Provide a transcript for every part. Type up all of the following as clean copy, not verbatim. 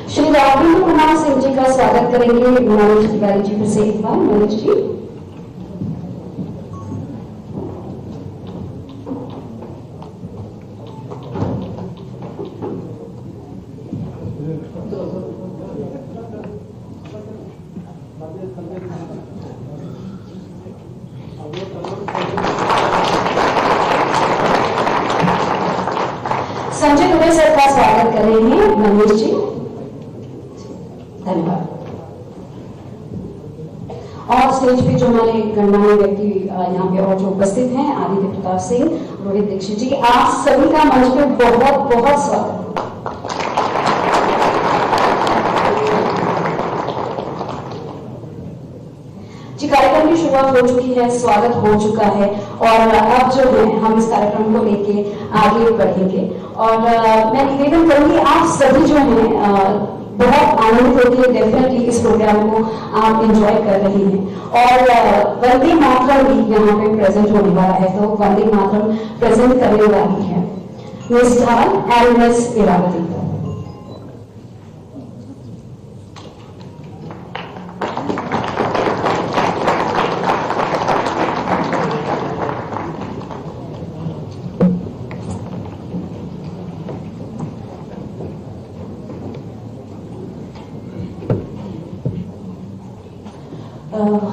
श्री राघवेंद्र कुमार सिंह जी का स्वागत करेंगे मनोज तिवारी जी फिर से एक बार। मनोज जी। संजय दुबे सर का स्वागत करेंगे मनोज जी। धन्यवाद। और स्टेज पे जो हमारे गणमान्य व्यक्ति यहाँ पे और जो उपस्थित हैं, आदित्य प्रताप सिंह, रोहित दीक्षित जी, आप सभी का मंच पे बहुत बहुत स्वागत। जी, कार्यक्रम की शुरुआत हो चुकी है, स्वागत हो चुका है और अब जो है हम इस कार्यक्रम को लेके आगे बढ़ेंगे। और मैं निवेदन करूंगी आप सभी जो हैं बहुत आनंदित होती है डेफिनेटली इस प्रोग्राम को आप एंजॉय कर रहे हैं। और वंदे मातरम भी यहाँ पे प्रेजेंट होने वाला है, तो वंदे मातरम प्रेजेंट करने वाली है Miss Dhal and Miss Iravati.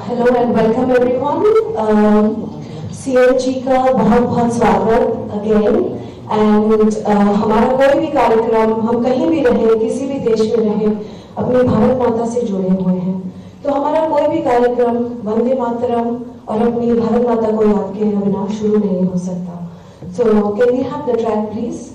Hello and welcome everyone. CM ji का बहुत बहुत स्वागत अगेन। एंड हमारा कोई भी कार्यक्रम, हम कहीं भी रहें, किसी भी देश में रहें, अपनी भारत माता से जुड़े हुए हैं। तो हमारा कोई भी कार्यक्रम वंदे मातरम और अपनी भारत माता को याद किए बिना शुरू नहीं हो सकता। So can we have the track please.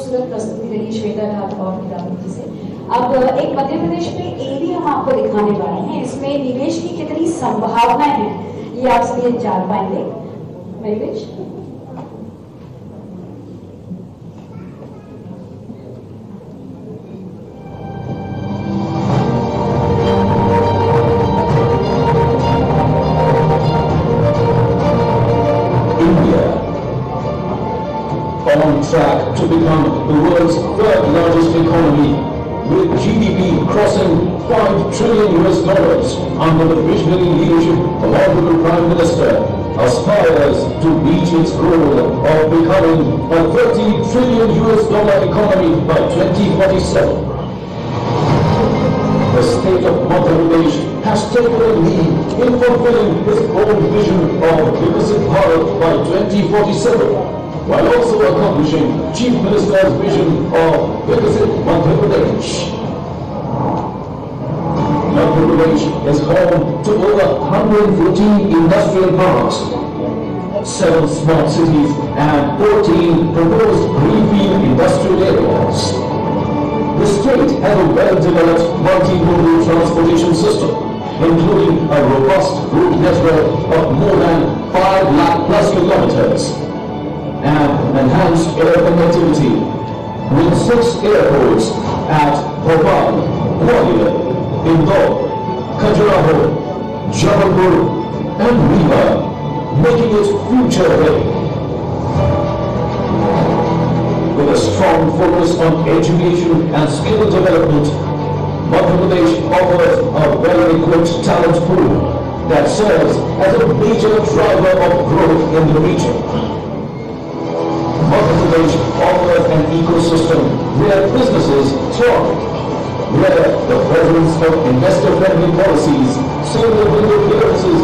खूबसूरत प्रस्तुति रही श्वेता ठाकुर और हीरावती से। अब एक मध्य प्रदेश में एरिया हम आपको दिखाने वाले हैं, इसमें निवेश की कितनी संभावनाएं हैं ये आप सभी जान पाएंगे। महिवेश, on track to become the world's third largest economy, with GDP crossing $5 trillion under the visionary leadership of Honorable Prime Minister, aspires to reach its goal of becoming a $30 trillion economy by 2047. The state of Madhya Pradesh has taken a lead in fulfilling its own vision of Viksit Bharat by 2047. While also accomplishing Chief Minister's vision of Viksit Madhya Pradesh. Madhya Pradesh is home to over 114 industrial parks, 7 smart cities and 14 proposed greenfield industrial areas. The state has a well-developed multi-modal transportation system, including a robust route network of more than 5 lakh plus kilometers. And enhanced air connectivity with 6 airports at Bhopal, Gwalior, Indore, Khajuraho, Jabalpur and Rewa, making it future ready. With a strong focus on education and skill development, Madhya Pradesh offers a well-equipped talent pool that serves as a major driver of growth in the region. Madhya Pradesh offers an ecosystem where businesses thrive, where the presence of investor-friendly policies, single-window clearances,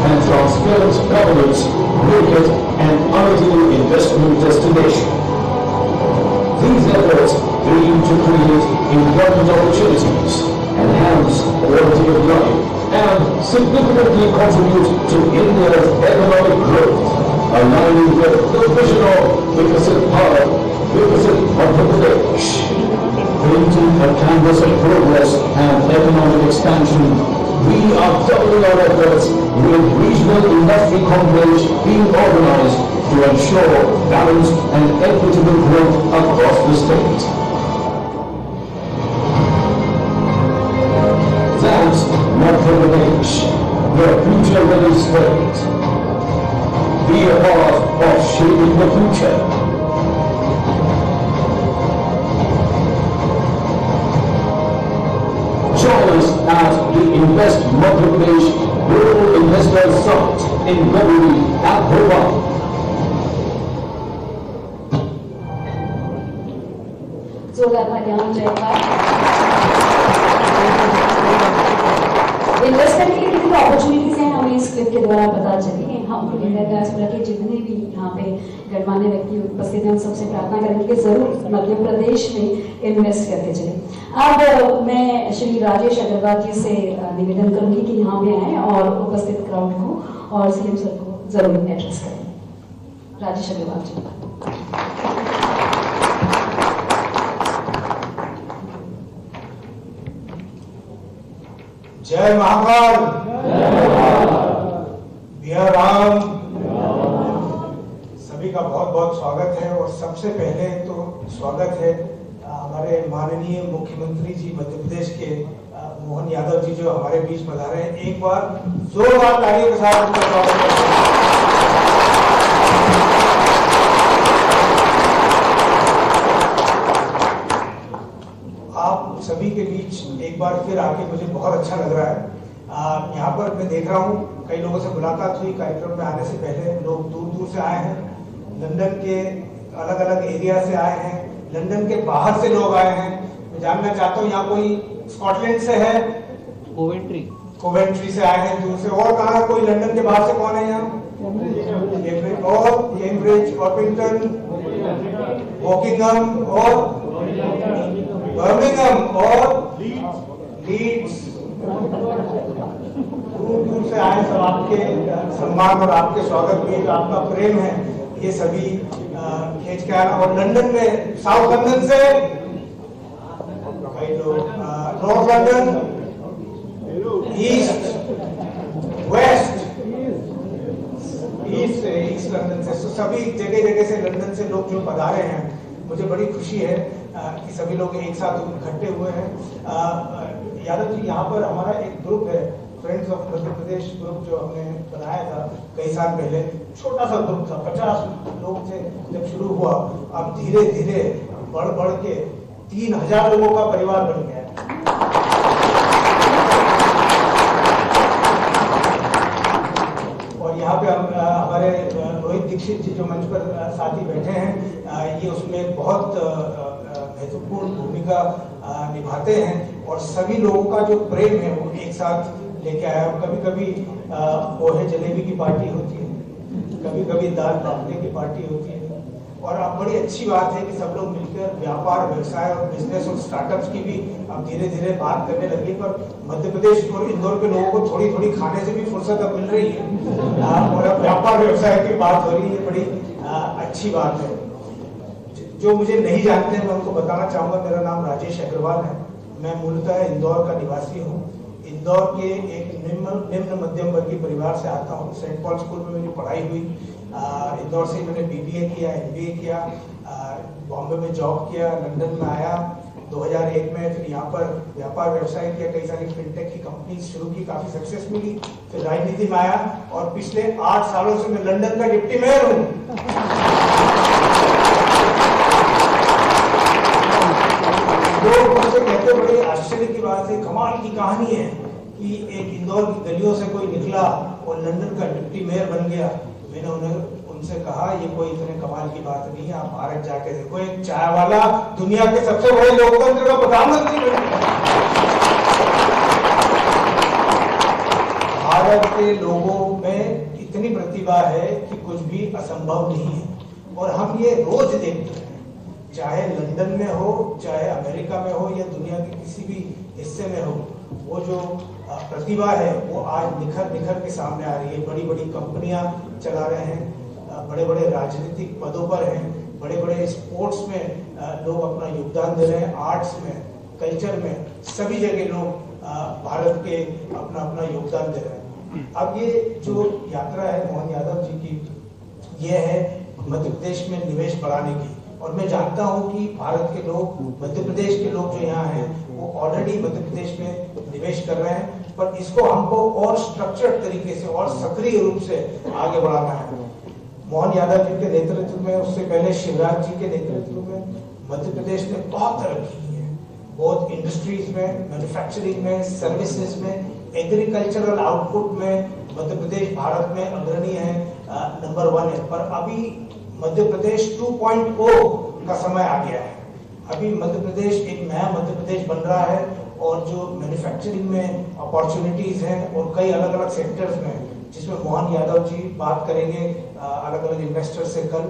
and transparent governance make it an ideal investment destination. These efforts aim to create employment opportunities, enhance quality of life, and significantly contribute to India's economic growth, aligning with the vision of Viksit Bharat, Viksit Madhya Pradesh. Painting a canvas of progress and economic expansion, we are doubling our efforts with regional industry conclaves being organized to ensure balanced and equitable growth across the state. That's Madhya Pradesh, the future-ready state. Be a part of shaping the future. Join us at the Invest Madhya Pradesh Global Investors Summit in February at Bhopal. जोरदार तालियां जाएगा। Investment के लिए कितनी opportunities हैं हमें इस clip के द्वारा पता चली है। हम डायस्पोरा के जितने भी यहाँ पे गणमान्य व्यक्ति उपस्थित हैं, हम सबसे प्रार्थना करेंगे कि जरूर मध्य प्रदेश में इन्वेस्ट करके चले। अब मैं श्री राजेश अग्रवाल जी से निवेदन करूंगी कि यहाँ पे आए और उपस्थित क्राउड को और सीएम सर को जरूर एड्रेस करें। राजेश अग्रवाल जी। जय महाकाल, जय राम। सभी का बहुत बहुत स्वागत है। और सबसे पहले तो स्वागत है हमारे माननीय मुख्यमंत्री जी मध्य प्रदेश के मोहन यादव जी जो हमारे बीच पधारे हैं। एक बार जोरदार तालियों के साथ उनका स्वागत करते हैं। आप सभी के बीच एक बार फिर आके मुझे बहुत अच्छा लग रहा है। यहाँ पर मैं देख रहा हूँ कई लोगों से मुलाकात हुई कार्यक्रम में आने से पहले। लोग दूर दूर से आए हैं, लंदन के अलग अलग एरिया से आए हैं, लंदन के बाहर से लोग आए हैं। मैं जानना चाहता हूँ यहाँ कोई स्कॉटलैंड से है? कोवेंट्री से आए हैं दूर से। और कहाँ कोई लंदन के बाहर से कौन है यहाँ? और कैम्ब्रिज, ऑर्पिंगटन, वॉकिंगहम और बर्मिंघम और लीड्स। दूर दूर से आए सब आपके सम्मान और आपके स्वागत में जो आपका प्रेम है ये सभी खेल खींच के आना। और लंदन में साउथ लंदन से कई लोग, north London, east, west, east London से, सभी जगह जगह से लंदन से लोग जो पधारे हैं, मुझे बड़ी खुशी है कि सभी लोग एक साथ इकट्ठे हुए हैं। यादव जी, यहाँ पर हमारा एक ग्रुप है, friends of Madhya Pradesh group, जो हमने बनाया था कई साल पहले। छोटा सा ग्रुप था, 50 लोग थे जब शुरू हुआ। अब धीरे धीरे बढ़ बढ़ के 3000 लोगों का परिवार बन गया है। और यहाँ पे हमारे रोहित दीक्षित जी जो मंच पर साथी बैठे हैं, ये उसमें बहुत महत्वपूर्ण भूमिका निभाते हैं। और सभी लोगों का जो प्रेम है वो एक साथ लेके आया। कभी कभी पोहे जलेबी की पार्टी होती है, कभी कभी दाल बाफले की पार्टी होती है। और अब बड़ी अच्छी बात है कि सब लोग मिलकर व्यापार, व्यवसाय और बिजनेस और स्टार्टअप्स की भी अब धीरे धीरे बात करने लगी। पर मध्य प्रदेश और इंदौर के लोगों को थोड़ी थोड़ी खाने से भी फुर्सत अब मिल रही है और अब व्यापार व्यवसाय की बात हो रही है। बड़ी अच्छी बात है। जो मुझे नहीं जानते हैं मैं उनको बताना चाहूंगा, मेरा नाम राजेश अग्रवाल है। मैं मूलतः इंदौर का निवासी हूँ। इंदौर के एक निम्न मध्यम वर्गीय परिवार से आता हूँ। सेंट पॉल स्कूल में मेरी पढ़ाई हुई। इंदौर से मैंने BBA किया, MBA किया, बॉम्बे में जॉब किया, लंदन में आया 2001 में। फिर यहाँ पर व्यापार व्यवसाय किया, कई सारी फिनटेक की कंपनी शुरू की, काफी सक्सेस मिली। फिर राजनीति में आया और पिछले 8 सालों से मैं लंदन का डिप्टी मेयर हूँ। लोग मुझसे कहते, बड़े आश्चर्य की बात है, कमाल की कहानी है कि एक इंदौर की गलियों से कोई निकला और लंदन का डिप्टी मेयर बन गया। मैंने उनसे कहा, ये कोई इतने कमाल की बात नहीं है, आप भारत जाके देखो, एक चाय वाला दुनिया के सबसे बड़े लोकतंत्र का प्रधानमंत्री बन गया। भारत के लोगों में इतनी प्रतिभा है कि कुछ भी असंभव नहीं है। और हम ये रोज देखते हैं, चाहे लंदन में हो, चाहे अमेरिका में हो, या दुनिया के किसी भी हिस्से में हो, वो जो प्रतिभा है वो आज निखर निखर के सामने आ रही है। बड़ी बड़ी कंपनियां चला रहे हैं, बड़े बड़े राजनीतिक पदों पर हैं, बड़े बड़े स्पोर्ट्स में लोग अपना योगदान दे रहे हैं, आर्ट्स में, कल्चर में, सभी जगह लोग भारत के अपना अपना योगदान दे रहे हैं। अब ये जो यात्रा है मोहन यादव जी की, ये है मध्य प्रदेश में निवेश बढ़ाने की। और मैं जानता हूं कि भारत के लोग, मध्य प्रदेश के लोग जो यहाँ हैं, वो ऑलरेडी मध्य प्रदेश में निवेश कर रहे हैं, पर इसको हमको और स्ट्रक्चर्ड तरीके से और सक्रिय रूप से आगे बढ़ाना है। मोहन यादव जी के नेतृत्व में, उससे पहले शिवराज जी के नेतृत्व में मध्य प्रदेश ने बहुत तरक्की की है। बहुत इंडस्ट्रीज में, मैन्युफैक्चरिंग में, सर्विसेज में, एग्रीकल्चरल आउटपुट में मध्य प्रदेश भारत में अग्रणी है, नंबर 1 है। पर अभी मध्य प्रदेश 2.0 का समय आ गया है। अभी मध्य प्रदेश एक नया मध्य प्रदेश बन रहा है और जो मैन्युफैक्चरिंग में अपॉर्चुनिटीज हैं और कई अलग अलग सेक्टर्स में, जिसमें मोहन यादव जी बात करेंगे अलग अलग इन्वेस्टर से कल,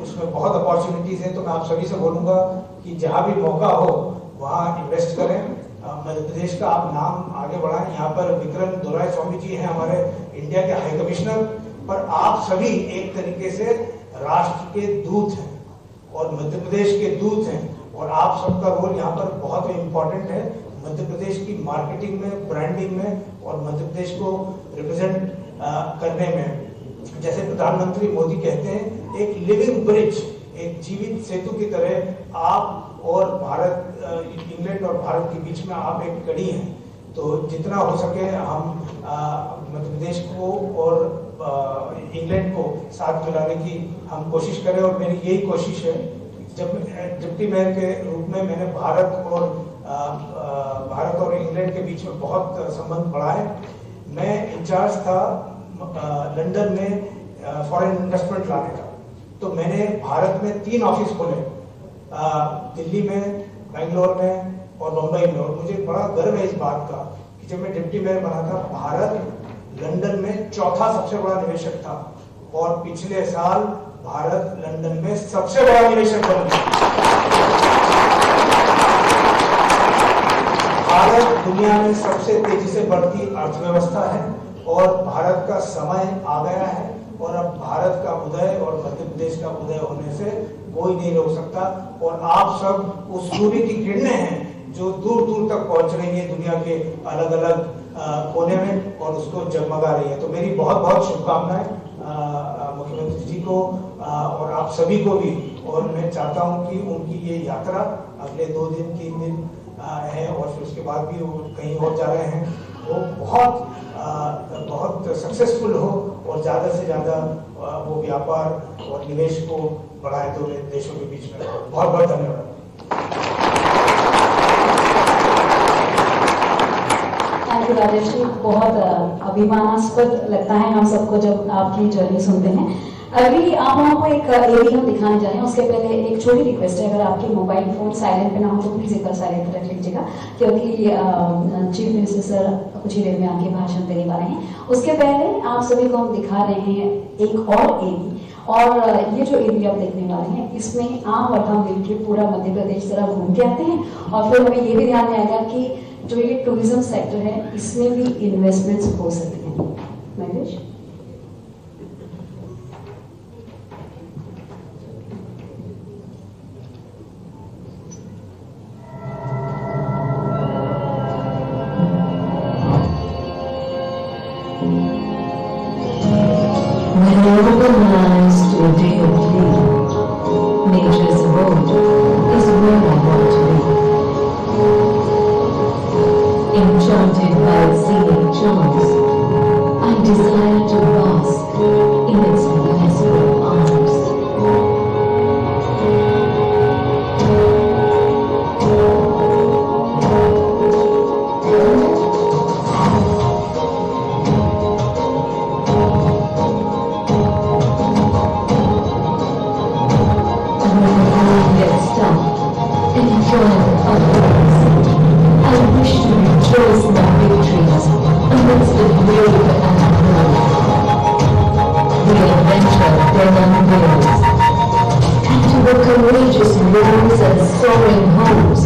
उसमें बहुत अपॉर्चुनिटीज हैं। तो मैं आप सभी से बोलूंगा कि जहां भी मौका हो वहां इन्वेस्ट करें, मध्य प्रदेश का आप नाम आगे बढ़ाएं। यहाँ पर विक्रम दोरायस्वामी जी हैं, हमारे इंडिया के हाई कमिश्नर। पर आप सभी एक तरीके से राष्ट्र के दूत हैं और मध्य प्रदेश के दूत हैं, और आप सबका रोल यहाँ पर बहुत इम्पोर्टेंट है मध्य प्रदेश की मार्केटिंग में, ब्रांडिंग में और मध्य प्रदेश को रिप्रेजेंट करने में। जैसे प्रधानमंत्री मोदी कहते हैं, एक लिविंग ब्रिज, एक जीवित सेतु की तरह आप और भारत, इंग्लैंड और भारत के बीच में आप एक कड़ी हैं। तो जितना हो सके हम मध्य प्रदेश को और इंग्लैंड को साथ मिलाने की हम कोशिश करें। और मेरी यही कोशिश है, जब डिप्टी मेयर के रूप में मैंने भारत और इंग्लैंड के बीच में बहुत संबंध बढ़ाए। मैं इंचार्ज था लंदन में फॉरेन इन्वेस्टमेंट लाने का। तो मैंने भारत में 3 ऑफिस खोले, दिल्ली में, बेंगलोर में और मुंबई में। और मुझे बड़ा गर्व है इस बात का कि जब मैं डिप्टी मेयर बना था, भारत लंदन में 4था सबसे बड़ा निवेशक था और पिछले साल भारत लंदन में सबसे बड़ा निवेशक बन गया। भारत दुनिया में सबसे तेजी से बढ़ती अर्थव्यवस्था है और भारत का समय आ गया है और अब भारत का उदय और मध्य प्रदेश का उदय होने से कोई नहीं रोक सकता। और आप सब उस सूर्य की किरणें हैं जो दूर दूर तक पहुंच रही है दुनिया के अलग अलग कोने में और उसको जगमगा रही है। तो मेरी बहुत बहुत शुभकामनाएं मुख्यमंत्री जी को और आप सभी को भी। और मैं चाहता हूं कि उनकी ये यात्रा अगले 2 दिन 3 दिन है और फिर उसके बाद भी वो कहीं और जा रहे हैं, वो बहुत सक्सेसफुल हो और ज़्यादा से ज़्यादा वो व्यापार और निवेश को बढ़ाए दोनों देशों के बीच में। बहुत बहुत धन्यवाद। थैंक यू राजेश जी, बहुत अभिमानास्पद लगता है हम सबको जब आपकी जर्नी सुनते हैं। अभी आप लोगों को एक एरिया हम दिखाने जा रहे हैं, उसके पहले एक छोटी रिक्वेस्ट है, अगर आपके मोबाइल फोन साइलेंट पे ना हो तो प्लीज एक बार साइलेंट रख लीजिएगा, क्योंकि चीफ मिनिस्टर सर कुछ ही देर में आके भाषण देने वाले हैं। उसके पहले आप सभी को हम दिखा रहे हैं एक और एरिया, और ये जो एरिया आप देखने वाले हैं इसमें आप और हम मिलकर पूरा मध्य प्रदेश जरा घूम के आते हैं, और फिर हमें ये भी ध्यान में आएगा कि जो ये टूरिज्म सेक्टर है इसमें भी इन्वेस्टमेंट्स हो सकते हैं। Mahesh, When organized to a day of play, nature's abode is where I want to be. Enchanted by scenic charms, I desire to bask in its blissful arms. Courageous roads and soaring homes,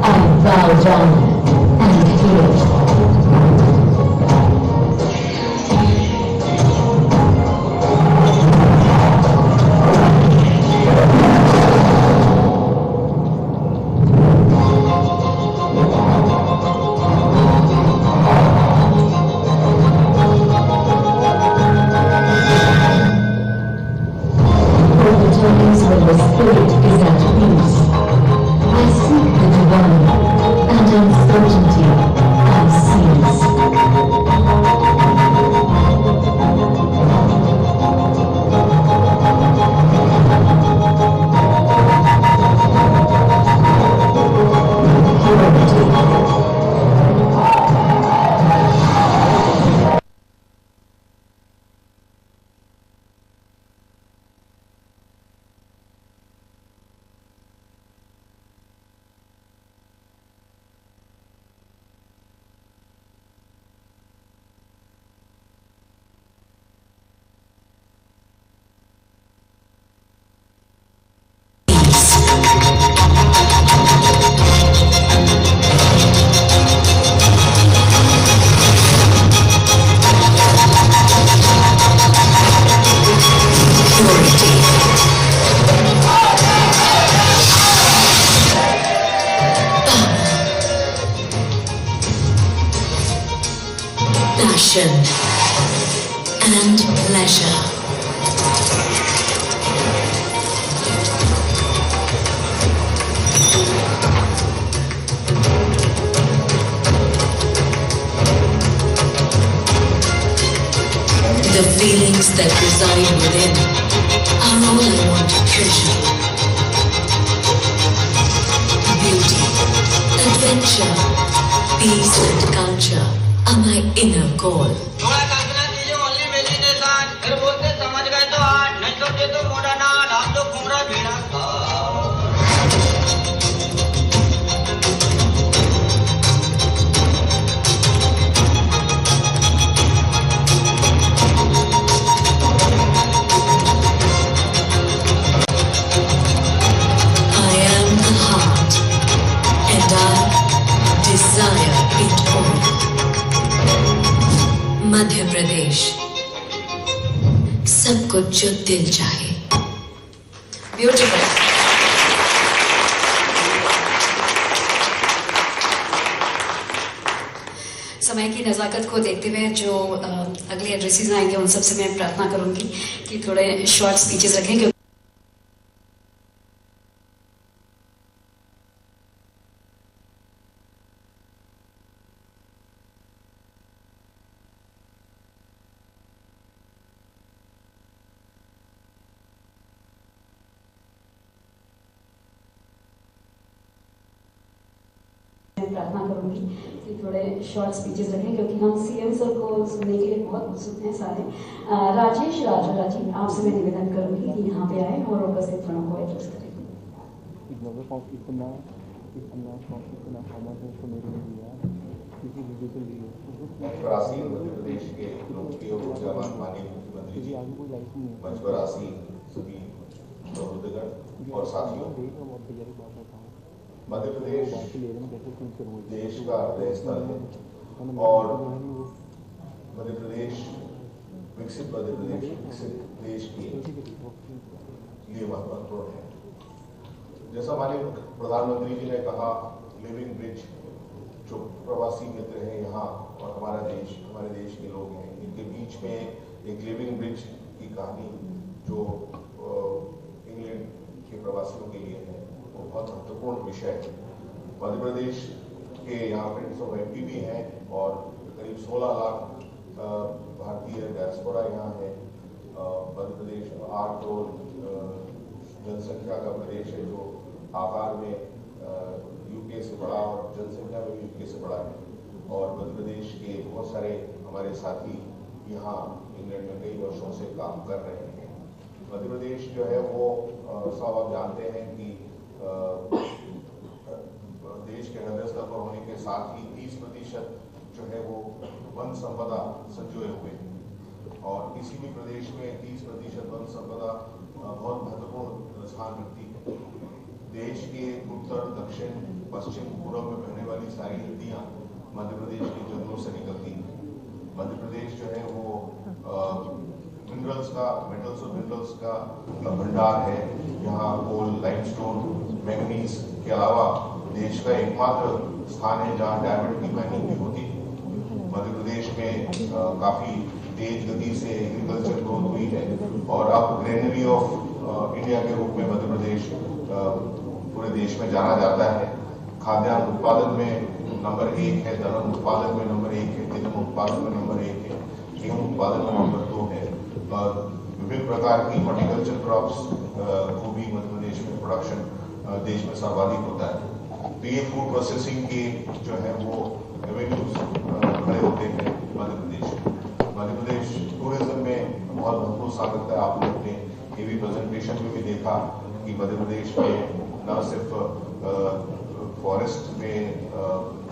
I bow down and fear. Passion and pleasure. The feelings that reside within are all I want to treasure. Beauty, adventure, peace and culture are my inner core. थोड़ा कल्पना कीजिए only imagination, फिर बोलते समझ गए तो आठ, नहीं समझे तो मोड़ा नाल, आप तो घूमरा भीड़ा I am the heart and I desire it all. Madhya Pradesh, सब कुछ जो दिल चाहे। ब्यूटीफुल। समय की नज़ाकत को देखते हुए जो अगले एड्रेसेस आएंगे उन सबसे मैं प्रार्थना करूंगी कि थोड़े शॉर्ट स्पीचेस रखें। प्रार्थना करूंगी कि थोड़े शॉर्ट स्पीचेस रखें क्योंकि हम सीएम सर को सुनने के लिए बहुत उत्सुक हैं सारे। राजेश राजोरा जी, आपसे मैं निवेदन करूंगी कि यहाँ पे आए और उपस्थित जनों को एड्रेस करें। मध्य प्रदेश के लोकप्रिय ऊर्जावान माननीय मुख्यमंत्री जी, मंच पर आसीन सभी सहोदरगण और साथियों, मध्य प्रदेश देश का हृदय स्थल है और मध्य प्रदेश विकसित देश के लिए महत्वपूर्ण है। जैसा माननीय प्रधानमंत्री जी ने कहा, लिविंग ब्रिज, जो प्रवासी मित्र हैं यहाँ और हमारे देश के लोग हैं, इनके बीच में एक लिविंग ब्रिज की कहानी जो इंग्लैंड के प्रवासियों के लिए है, वो बहुत महत्वपूर्ण विषय है। मध्य प्रदेश के यहाँ प्रिंस ऑफ एमपी भी हैं और करीब 16 लाख भारतीय डायस्पोरा यहाँ है। मध्य प्रदेश 8 करोड़ जनसंख्या का प्रदेश है जो आकार में यूके से बड़ा और जनसंख्या में भी यूके से बड़ा है। और मध्य प्रदेश के बहुत सारे हमारे साथी यहाँ इंग्लैंड में कई वर्षों से काम कर रहे हैं। मध्य प्रदेश जो है वो सब आप जानते हैं कि देश के हृदय स्थल पर होने के साथ ही 30% जो है वो वन संपदा संजोए हुए हैं और किसी भी प्रदेश में 30% वन संपदा बहुत महत्वपूर्ण स्थान रखती है। देश के उत्तर, दक्षिण, पश्चिम, पूर्व में बहने वाली सारी नदियाँ मध्य प्रदेश के जंगलों से निकलती हैं। मध्य प्रदेश जो है वो मेटल्स और मिनरल्स का भंडार है। यहाँ कोल, लाइमस्टोन, मैंगनीज के अलावा देश का एकमात्र स्थान है जहाँ डायमंड की माइनिंग भी होती है। मध्य प्रदेश में काफी तेज गति से एग्रीकल्चर ग्रोथ हुई है और अब ग्रेनरी ऑफ इंडिया के रूप में मध्य प्रदेश पूरे देश में जाना जाता है। खाद्यान्न उत्पादन में नंबर 1 है, दलहन उत्पादन में नंबर 1 है, गेहूं उत्पादन में नंबर 1 है, गेहूं उत्पादन में नंबर 2 है। विभिन्न प्रकार की हॉर्टिकल्चर क्रॉप्स को भी मध्य प्रदेश में प्रोडक्शन देश में सर्वाधिक होता है। तो ये फूड प्रोसेसिंग के जो है वो रेवेन्यूज खड़े होते हैं मध्य प्रदेश टूरिज्म में बहुत महत्वपूर्ण स्थान रखता है। आपने अपने टीवी प्रेजेंटेशन में भी देखा कि मध्य प्रदेश में न सिर्फ फॉरेस्ट में,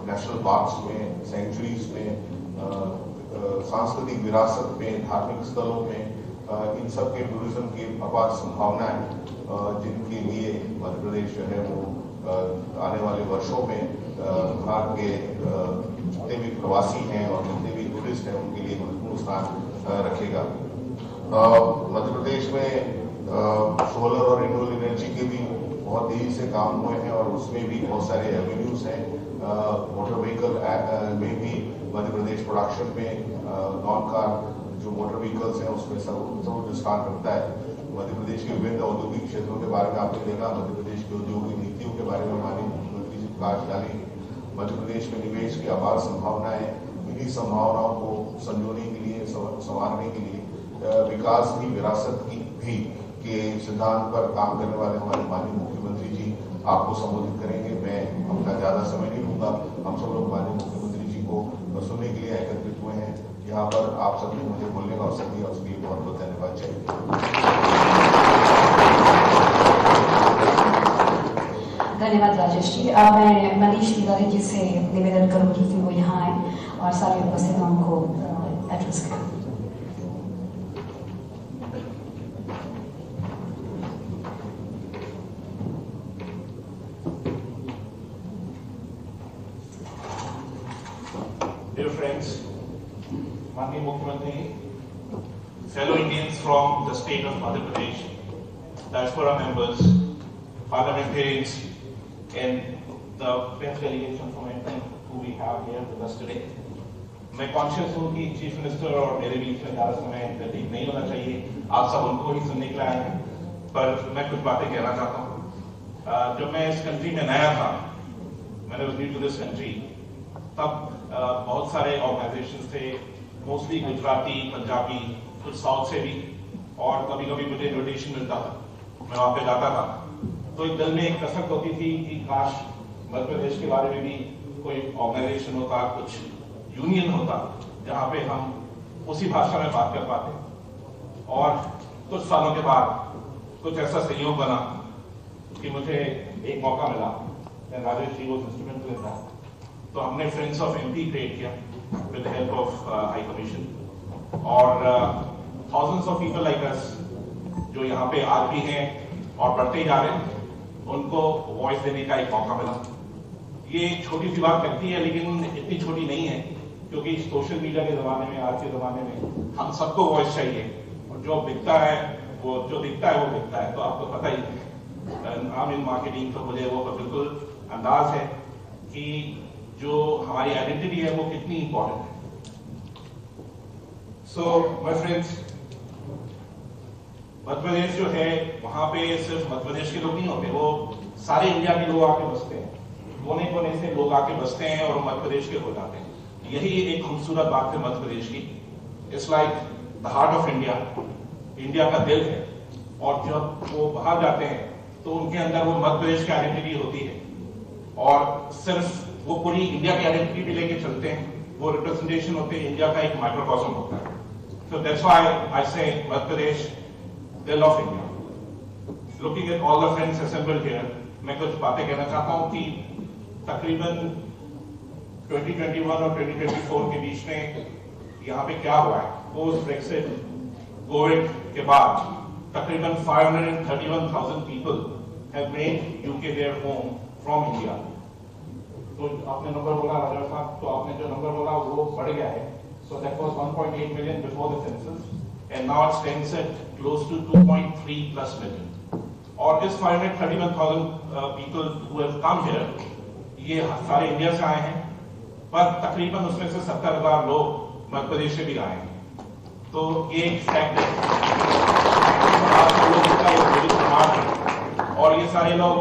नेशनल पार्क्स में, सेंचुरीज में, सांस्कृतिक विरासत में, धार्मिक स्थलों में, इन सब के टूरिज्म की अपार संभावनाएं जिनके लिए मध्य प्रदेश जो है वो आने वाले वर्षों में भारत के जितने भी प्रवासी हैं और जितने भी टूरिस्ट हैं उनके लिए महत्वपूर्ण स्थान रखेगा। मध्य प्रदेश में सोलर और रिन्यूएबल एनर्जी के भी बहुत तेजी से काम हुए हैं और उसमें भी बहुत सारे एवेन्यूज हैं। मोटर व्हीकल में भी मध्य प्रदेश प्रोडक्शन में नॉन कार जो मोटर व्हीकल्स हैं उसमें सर्वोच्च स्थान रखता है। मध्य प्रदेश के विभिन्न औद्योगिक क्षेत्रों के बारे में आपने देखा, मध्य प्रदेश की औद्योगिक नीतियों के बारे में माननीय मुख्यमंत्री जी प्रकाश डालेंगे। मध्य प्रदेश में निवेश की अपार संभावनाएं, इन्हीं संभावनाओं को संजोने के लिए, संवारने के लिए विकास की विरासत की भी के सिद्धांत पर काम करने वाले हमारे माननीय मुख्यमंत्री जी आपको संबोधित करेंगे। मैं अपना ज्यादा समय नहीं लूंगा। हम सब लोग माननीय मुख्यमंत्री जी को सुनने के लिए एकत्रित हुए हैं यहाँ पर। आप सबने मुझे बोलने का अवसर दिया, उसके लिए बहुत बहुत धन्यवाद। धन्यवाद राजेश जी। अब मैं मनीष तिवारी जी से निवेदन करूंगी कि वो यहाँ आए और सारे उपस्थित को एड्रेस करें। Dear friends, माननीय मुख्यमंत्री fellow Indians from the state of Madhya Pradesh, diaspora members, parliamentarians, and the French delegation from India who we have here with us today. मैं कॉन्शियस हूँ कि चीफ मिनिस्टर और मेरे बीच में ज़्यादा समय व्यतीत नहीं होना चाहिए, आप सब उनको ही सुनने के लिए आए हैं, पर मैं कुछ बातें कहना चाहता हूँ। जब मैं इस कंट्री में नया था, मैंने was new to this country, तब बहुत सारे ऑर्गेनाइजेशंस थे, मोस्टली गुजराती, पंजाबी, कुछ साउथ से भी, और कभी कभी मुझे इन्विटेशन मिलता था, मैं वहाँ पे जाता था, तो एक दिल में एक कसक होती थी कि काश मध्य प्रदेश के बारे में भी कोई ऑर्गेनाइजेशन होता, कुछ यूनियन होता, जहाँ पे हम उसी भाषा में बात कर पाते। और कुछ सालों के बाद कुछ ऐसा सहयोग बना कि मुझे एक मौका मिला, Rajesh ji was instrumental in that. तो हमने फ्रेंड्स ऑफ एमपी क्रिएट किया with the help of high commission, और thousands of people like us जो यहाँ पे आज भी हैं और बढ़ते ही जा रहे हैं, उनको वॉइस देने का एक मौका मिला। ये छोटी सी बात लगती है, लेकिन इतनी छोटी नहीं है, क्योंकि सोशल मीडिया के जमाने में, आज के जमाने में हम सबको वॉइस चाहिए, और जो दिखता है वो दिखता है। तो आपको पता ही, आम इन मार्केटिंग तो मुझे वो बिल्कुल अंदाज है कि जो हमारी आइडेंटिटी है वो कितनी इंपॉर्टेंट है। So my friends, Madhya Pradesh जो है, वहां पे सिर्फ मध्य प्रदेश के लोग नहीं होते, वो सारे इंडिया के लोग आके बसते हैं, कोने कोने से लोग आके बसते हैं और मध्य प्रदेश के हो जाते हैं। यही एक खूबसूरत बात है मध्य प्रदेश की। It's like the heart of India, India का दिल है, और जब वो बाहर जाते हैं तो उनके अंदर वो मध्य प्रदेश की आइडेंटिटी होती है, और सिर्फ वो पूरी इंडिया की आइडेंटिटी भी लेके चलते हैं, वो रिप्रेजेंटेशन होते हैं, इंडिया का एक माइक्रोकॉस्म होता है। सो दैट्स व्हाई आई से मध्य प्रदेश दिल of India. Looking at all the friends assembled here, मैं कुछ बातें कहना चाहता हूँ कि तकरीबन 2021 और 2024 के बीच में यहाँ पे क्या हुआ है। पोस्ट ब्रेक्सिट कोविड के बाद तकरीबन 531,000 people have made UK their home from India. तो आपने नंबर बोला राजा साहब, तो आपने जो नंबर बोला वो बढ़ गया है। So that was 1.8 million before the census and now it stands at close to 2.3+ million. और इस 531,000 people who have come here, ये सारे इंडिया से आए हैं, पर तकरीबन उसमें से 70,000 लोग मध्य प्रदेश से भी आए हैं। तो ये एक फैक्ट है, और ये सारे लोग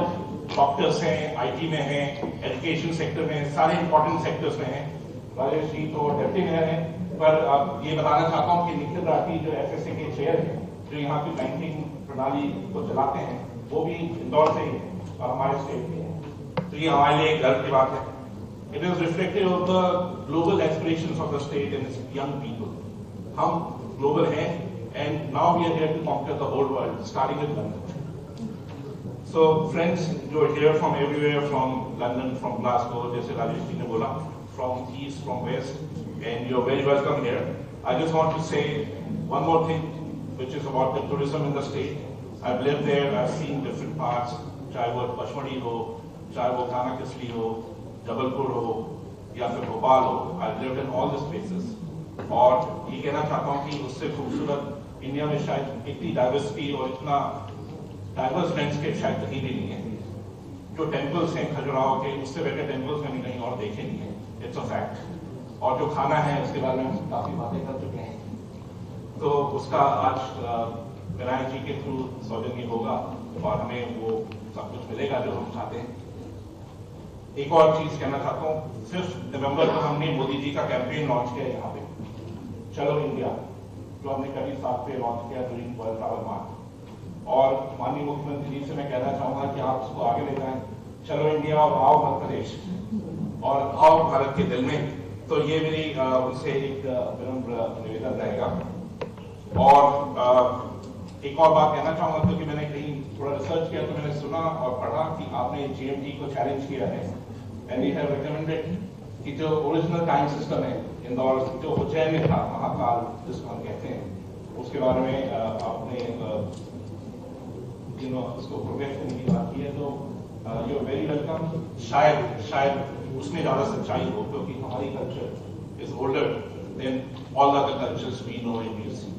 डॉक्टर्स हैं, आईटी में हैं, एजुकेशन सेक्टर में, सारे इंपॉर्टेंट सेक्टर्स में हैं। राजेश जी तो डिप्टी मेयर हैं, पर अब ये बताना चाहता हूँ कि निखिल राठी जो एफएसए के चेयर हैं, जो यहाँ की बैंकिंग प्रणाली को चलाते हैं, वो भी इंदौर से ही है और हमारे स्टेट के हैं। तो ये हमारे लिए गर्व की बात है। It is reflective of the global aspirations of the state and its young people. हम global हैं, and now we are here to conquer the whole world, starting with London. So friends, जो here from everywhere, from London, from Glasgow, जैसे राजेश जी ने बोला, from east, from west, and you're very welcome here. I just want to say one more thing, which is about the tourism in the state. I've lived there, I've seen different parts, चाहे वो पचमढ़ी हो, चाहे वो खाना किसली हो, जबलपुर हो या फिर भोपाल हो, I lived in all this places. और ये कहना चाहता हूँ कि उससे खूबसूरत इंडिया में शायद इतनी डाइवर्सिटी और इतना डाइवर्स लैंडस्केप शायद कहीं भी नहीं है। जो टेम्पल्स हैं खजुराहो के, उससे बेटर टेम्पल्स मैंने कहीं और देखे नहीं है, इट्स अ फैक्ट। और जो खाना है उसके बारे में हम काफी बातें कर चुके हैं, तो उसका आज विनायक जी के थ्रू सौजन्य होगा और हमें वो सब कुछ मिलेगा जो हम चाहते हैं। एक और चीज कहना चाहता हूँ, 5 नवंबर को हमने मोदी जी का कैंपेन लॉन्च किया यहाँ पे, चलो इंडिया, जो हमने कभी साथ पे लॉन्च किया ड्यूरिंग वर्ल्ड ट्रैवल मार्च। और माननीय मुख्यमंत्री जी से मैं कहना चाहूंगा कि आप उसको आगे ले जाएं, चलो इंडिया और आओ मध्य प्रदेश और आओ भारत के दिल में। तो ये मेरी उनसे एक विनम्र निवेदन रहेगा। और एक और बात कहना चाहूंगा, क्योंकि मैंने कहीं थोड़ा रिसर्च किया तो मैंने सुना और पढ़ा कि आपने जीएमटी को चैलेंज किया है, एंड वी हैव रिकमेंडेड कि जो ओरिजिनल टाइम सिस्टम है इंदौर जो उज्जैन में था, महाकाल जिसको हम कहते हैं, उसके बारे में आपने उसको प्रोग्रेस करने की बात की है, तो यू आर वेरी वेलकम। शायद उसमें ज्यादा सच्चाई हो, क्योंकि हमारी culture is older than all other cultures we know and we see.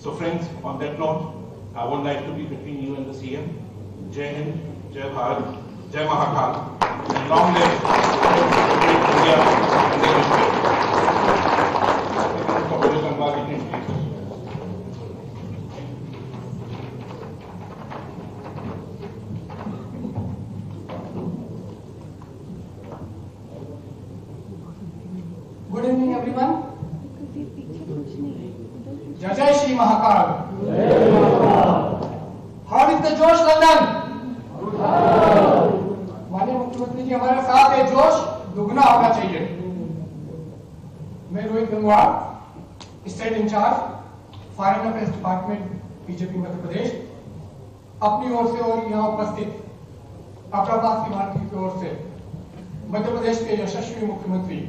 So friends, on that note, I would like to be between you and the CM. Jai Hind, Jai Bharat, Jai Mahakal, and long live India and their respect. Good evening, everyone. Jai Shri Mahakal. How is the Josh, London? माननीय मुख्यमंत्री जी हमारे साथ है, जोश दुगना होना चाहिए। मैं Rohit Gangwar, state incharge foreign affairs department BJP Madhya Pradesh, अपनी ओर से और यहाँ उपस्थित अपराबाद की पार्टी की ओर से मध्य प्रदेश के यशस्वी मुख्यमंत्री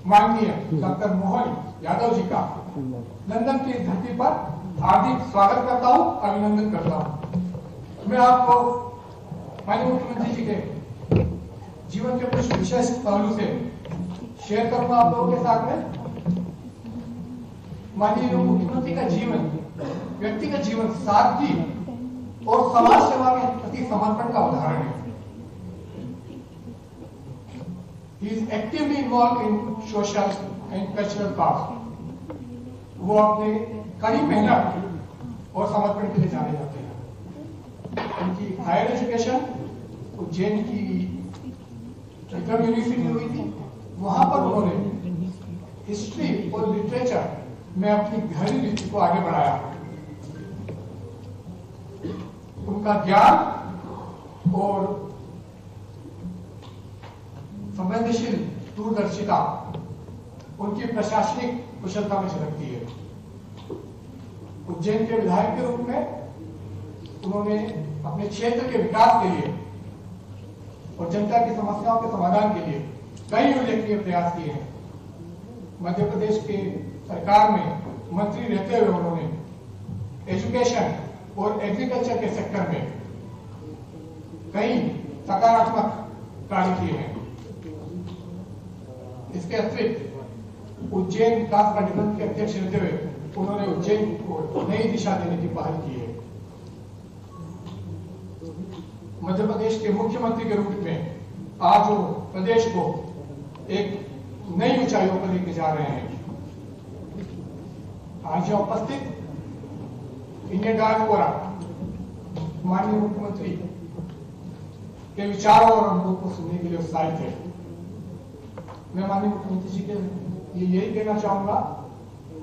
माननीय डॉक्टर मोहन यादव जी का लंदन की धरती पर हार्दिक स्वागत करता हूं, अभिनंदन करता हूं। मैं आपको माननीय मुख्यमंत्री जी के जीवन के कुछ विशेष पहलू से शेयर करूंगा आप लोगों के साथ में। माननीय मुख्यमंत्री का जीवन, व्यक्ति का जीवन सादगी और समाज सेवा के प्रति समर्पण का उदाहरण है। He is actively involved in social and cultural cause. वो अपने कड़ी मेहनत और समर्पण के लिए जाने जाते हैं। उनकी हायर एजुकेशन उज्जैन की विक्रम यूनिवर्सिटी हुई थी, वहां पर उन्होंने हिस्ट्री और लिटरेचर में अपनी गहरी रुचि को आगे बढ़ाया। उनका ज्ञान और संवेदनशील दूरदर्शिता उनकी प्रशासनिक कुशलता में झलकती है। उज्जैन के विधायक के रूप में उन्होंने अपने क्षेत्र के विकास के लिए और जनता की समस्याओं के समाधान के लिए कई उल्लेखनीय प्रयास किए हैं। मध्य प्रदेश के सरकार में मंत्री रहते हुए उन्होंने एजुकेशन और एग्रीकल्चर के सेक्टर में कई सकारात्मक कार्य किए हैं। इसके अतिरिक्त उज्जैन विकास निगम के अध्यक्ष रहते हुए उन्होंने उज्जैन को नई दिशा देने की पहल की है। मध्य प्रदेश के मुख्यमंत्री के रूप में आज वो प्रदेश को एक नई ऊंचाइयों पर लेके जा रहे हैं। आज यहाँ उपस्थित इंडियन डायस्पोरा माननीय मुख्यमंत्री के विचारों और अनुभव को सुनने के लिए उत्साहित है। मैं माननीय मुख्यमंत्री जी के लिए यही कहना चाहूंगा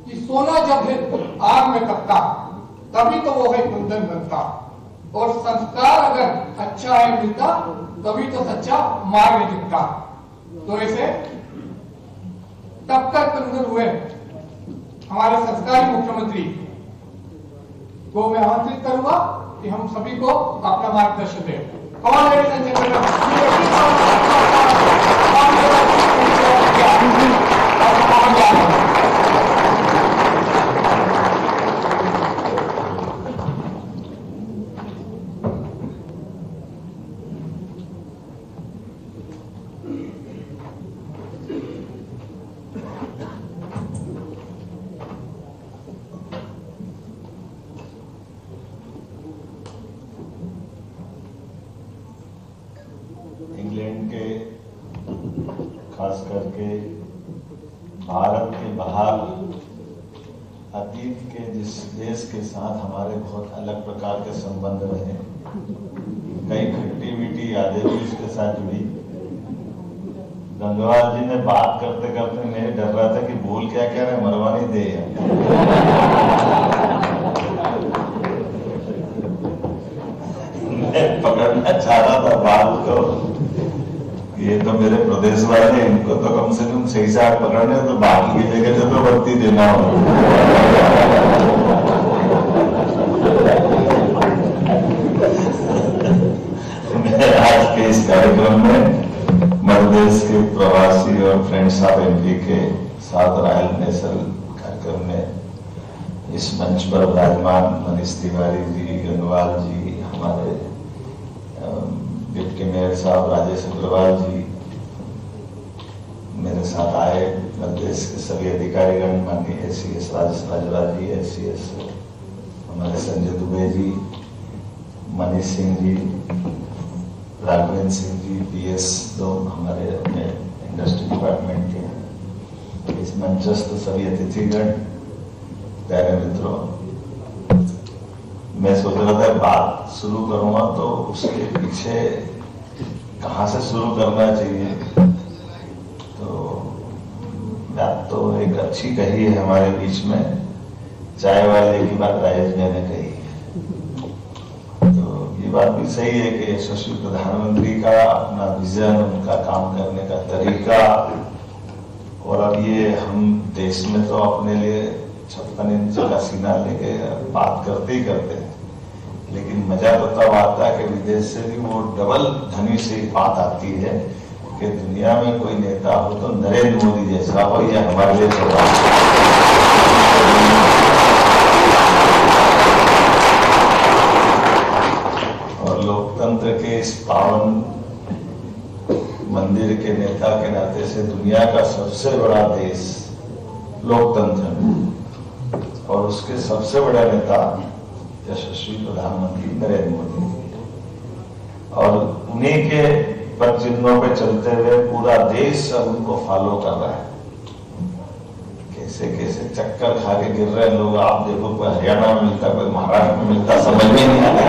कि सोना जब है आग में तपता तभी तो वो है कुंदन बनता, और संस्कार अगर अच्छा है मिलता तभी तो सच्चा मार्ग में दिखता। तो ऐसे तब तक कुंदन हुए हमारे संस्कारी मुख्यमंत्री को मैं आमंत्रित करूंगा कि हम सभी को अपना मार्गदर्शन दें। कौन लेडीज एंड जेंटलमैन, इंग्लैंड के खास करके भारत के बाहर अतीत के जिस देश के साथ हमारे बहुत अलग प्रकार के संबंध रहे, कई खट्टी मीठी यादें भी उसके साथ जुड़ी। गंगवार जी ने बात करते करते मैं डर रहा था कि बोल क्या कह रहे, मरवा नहीं दे। मैं पकड़ना चाह रहा था बात को, ये तो मेरे प्रदेश वाले, इनको तो कम से कम सही से पकड़ने, तो बाकी की जगह तो बत्ती देना हो। मैं आज के इस कार्यक्रम में मध्य प्रदेश के प्रवासी और फ्रेंड्स ऑफ एमपी के साथ रॉयल नेशनल कार्यक्रम में इस मंच पर विराजमान मनीष तिवारी जी, गंगवाल जी, हमारे डिप्टी मेयर साहब राजेश अग्रवाल जी, मेरे साथ आए मध्य प्रदेश के सभी अधिकारीगण, माननीय एसीएस राजेश राजवा जी, एसीएस हमारे संजय दुबे जी, मनीष सिंह जी, राघवेंद्र सिंह जी, PS तो हमारे अपने इंडस्ट्री डिपार्टमेंट के, इस मंचस्थ सभी अतिथिगण, प्यारे मित्रों, मैं सोच रहा था बात शुरू करूंगा तो उसके पीछे कहाँ से शुरू करना चाहिए। तो बात तो एक अच्छी कही है हमारे बीच में, चाय वाले की बात राजेश भाई ने कही है। तो ये बात भी सही है कि यशस्वी प्रधानमंत्री का अपना विजन, उनका काम करने का तरीका, और अब ये हम देश में तो अपने लिए 56 इंच का सीना लेके बात करते ही करते हैं, लेकिन मजा तो तब आता है कि विदेश से भी वो डबल ध्वनि से बात आती है कि दुनिया में कोई नेता हो तो नरेंद्र मोदी जैसा हो, या हमारे लिए और लोकतंत्र के इस पावन मंदिर के नेता के नाते से दुनिया का सबसे बड़ा देश लोकतंत्र और उसके सबसे बड़ा नेता यशस्वी प्रधानमंत्री नरेंद्र मोदी, और उन्हीं के पद चिन्हों पे चलते हुए पूरा देश अब उनको फॉलो कर रहा है। कैसे कैसे चक्कर खा के गिर रहे हैं लोग, आप देखो कोई हरियाणा में मिलता, कोई महाराष्ट्र में मिलता, समझ में नहीं आता।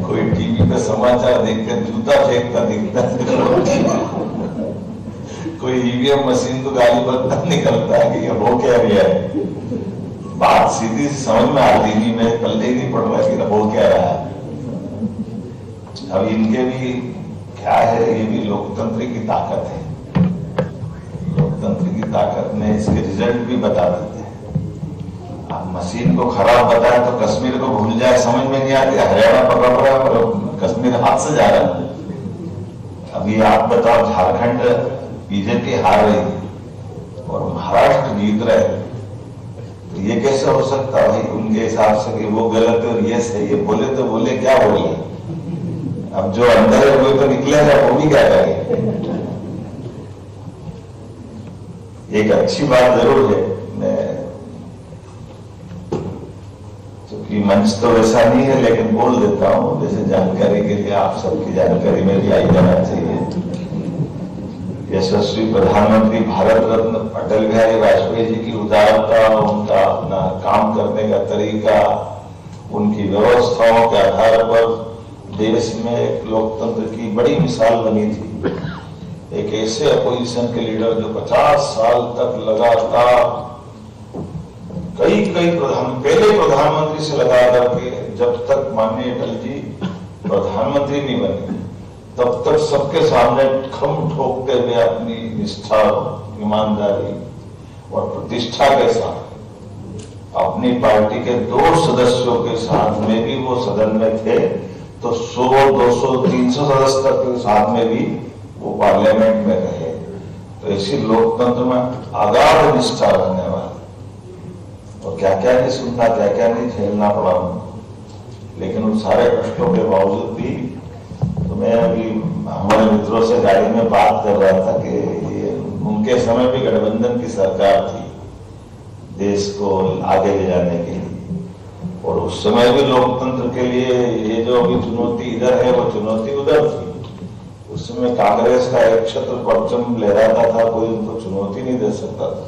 कोई टीवी पे समाचार देखकर जूता फेंकता दिखता है, कोई EVM मशीन तो गाली बकता निकलता है कि ये हो क्या रहा है। बात सीधी समझ में आती नहीं, मैं पल्ले ही नहीं पड़ रहा कि हो क्या रहा है। अब इनके भी क्या है, ये भी लोकतंत्र की ताकत है। लोकतंत्र की ताकत में इसके रिजल्ट भी बता देते हैं। अब मशीन को खराब बताए तो कश्मीर को भूल जाए, समझ में नहीं आती, हरियाणा पकड़ रहा है और कश्मीर हाथ से जा रहा है। अभी आप बताओ, झारखंड बीजेपी हार रही और महाराष्ट्र जीत रहे, तो ये कैसे हो सकता है भाई उनके हिसाब से कि वो गलत है और ये सही है। बोले तो बोले, क्या बोले, अब जो अंदर है वो तो निकलेगा, वो भी क्या करें। एक अच्छी बात जरूर है, मैं क्योंकि मंच तो वैसा नहीं है लेकिन बोल देता हूं, जैसे जानकारी के लिए आप सबकी जानकारी में भी आई जाना चाहिए। यशस्वी प्रधानमंत्री भारत रत्न अटल बिहारी वाजपेयी जी की उदारता, उनका अपना काम करने का तरीका, उनकी व्यवस्थाओं के आधार पर देश में एक लोकतंत्र की बड़ी मिसाल बनी थी। एक ऐसे अपोजिशन के लीडर जो 50 साल तक लगातार कई पहले प्रधानमंत्री से लगा करके जब तक माननीय अटल जी प्रधानमंत्री नहीं बने तब तक सबके सामने खम ठोकते हुए अपनी निष्ठा, ईमानदारी और प्रतिष्ठा के साथ अपनी पार्टी के 2 सदस्यों के साथ में भी वो सदन में थे, तो 100, 200, 300 सदस्य तक के साथ में भी वो पार्लियामेंट में रहे। तो इसी लोकतंत्र में अगाध निष्ठा रहने वाले, और क्या क्या नहीं सुनना, क्या क्या नहीं झेलना पड़ा, लेकिन उन सारे कष्टों के बावजूद भी, तो मैं अभी हमारे मित्रों से गाड़ी में बात कर रहा था कि ये उनके समय भी गठबंधन की सरकार थी देश को आगे ले जाने के लिए, और उस समय भी लोकतंत्र के लिए ये जो अभी चुनौती इधर है वो चुनौती उधर थी। उस समय कांग्रेस का एक छत्र परचम लहराता था, कोई उनको चुनौती नहीं दे सकता था,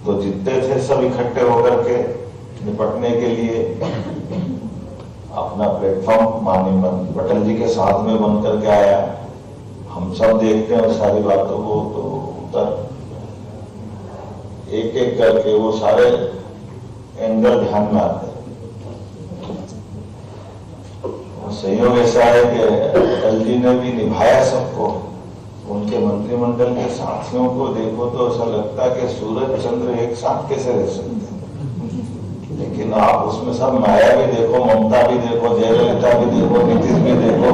तो जितने थे सब इकट्ठे होकर के निपटने के लिए अपना प्लेटफॉर्म माननीय पटेल जी के साथ में बन करके आया। हम सब देखते हैं उस सारी बातों को, तो उतर एक एक करके वो सारे एंगल ध्यान में आते हैं। संयोग ऐसा है कि अटल जी ने भी निभाया सबको, उनके मंत्रिमंडल के साथियों को देखो तो ऐसा लगता है कि सूरज चंद्र एक साथ कैसे रह सकते हैं, लेकिन आप उसमें सब माया भी देखो, ममता भी देखो, जयललिता भी देखो, नीतीश भी देखो,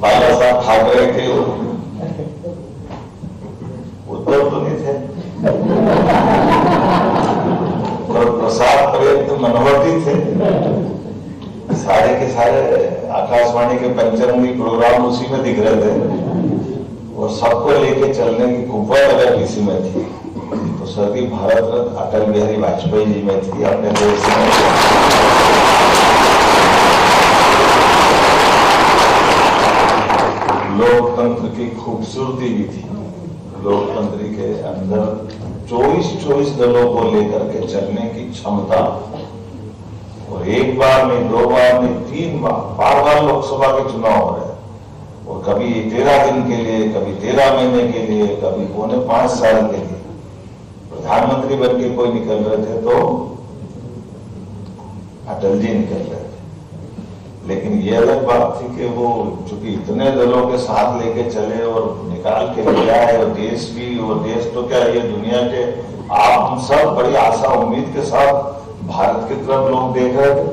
बाला साहब ठाकरे थे, उद्धव तो नहीं थे, और प्रसाद पर्यंत मनोहर थे। सारे के सारे आकाशवाणी के पंचरंगी प्रोग्राम उसी में दिख रहे थे, और सबको लेके चलने की कुव्वत अगर किसी में थी तो स्वर्गीय भारत रत्न अटल बिहारी वाजपेयी जी में थी। अपने देश में लोकतंत्र की खूबसूरती भी थी। लोकतंत्र के अंदर 24 दलों को लेकर के चलने की क्षमता, और एक बार नहीं, 2 बार नहीं, 3 बार, बार लोकसभा के चुनाव हो रहे हैं, और कभी 13 दिन के लिए, कभी 13 महीने के लिए, कभी 4.5 साल के लिए प्रधानमंत्री बन के कोई निकल रहे थे तो अटल जी निकल रहे थे। लेकिन ये अलग बात थी कि वो चूंकि इतने दलों के साथ लेके चले और निकाल के ले आए, और देश भी, और देश तो क्या, ये दुनिया के आप हम सब बड़ी आशा उम्मीद के साथ भारत की तरफ लोग देख रहे थे।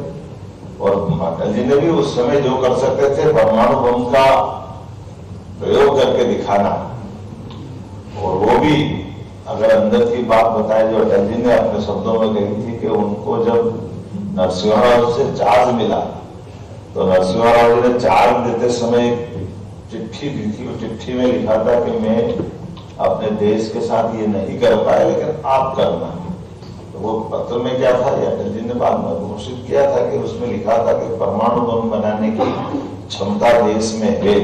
और अटल जी ने भी उस समय जो कर सकते थे, परमाणु बम का प्रयोग करके दिखाना, और वो भी अगर अंदर की बात बताए जो अटल जी ने अपने शब्दों में कही थी कि उनको जब नरसिम्हा राव से चार्ज मिला तो नरसिम्हा राव जी ने चार्ज देते समय चिट्ठी दी थी। और चिट्ठी में लिखा था कि मैं अपने देश के साथ ये नहीं कर पाया, लेकिन आप करना। तो वो पत्र में क्या था, अटल जी ने बाद में घोषित किया था कि उसमें लिखा था कि परमाणु बम बनाने की क्षमता देश में है,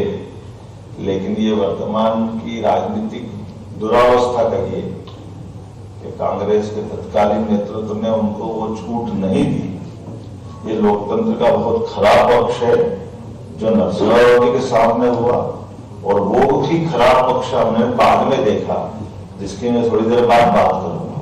लेकिन ये वर्तमान की राजनीतिक दुरावस्था कहिए कि कांग्रेस के तत्कालीन नेतृत्व ने उनको वो छूट नहीं दी। ये लोकतंत्र का बहुत खराब पक्ष है जो नरसिम्हा राव जी के सामने हुआ, और वो भी खराब पक्ष हमने बाद में देखा, जिसकी मैं थोड़ी देर बाद बात करूंगा।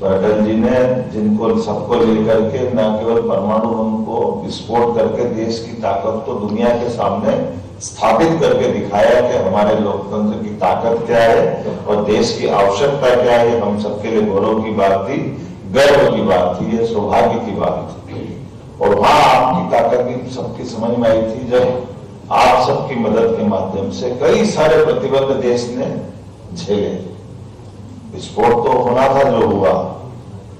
पर अटल जी ने जिनको सबको लेकर के न केवल परमाणु बम को विस्फोट करके देश की ताकत को दुनिया के सामने स्थापित करके दिखाया कि हमारे लोकतंत्र की ताकत क्या है और देश की आवश्यकता क्या है, हम सबके लिए गौरव की बात थी, गर्व की बात थी, ये सौभाग्य की बात थी। और वहां आपकी ताकत भी सबकी समझ में आई थी जब आप सबकी मदद के माध्यम से कई सारे प्रतिबंध देश ने झेले। विस्फोट तो होना था जो हुआ,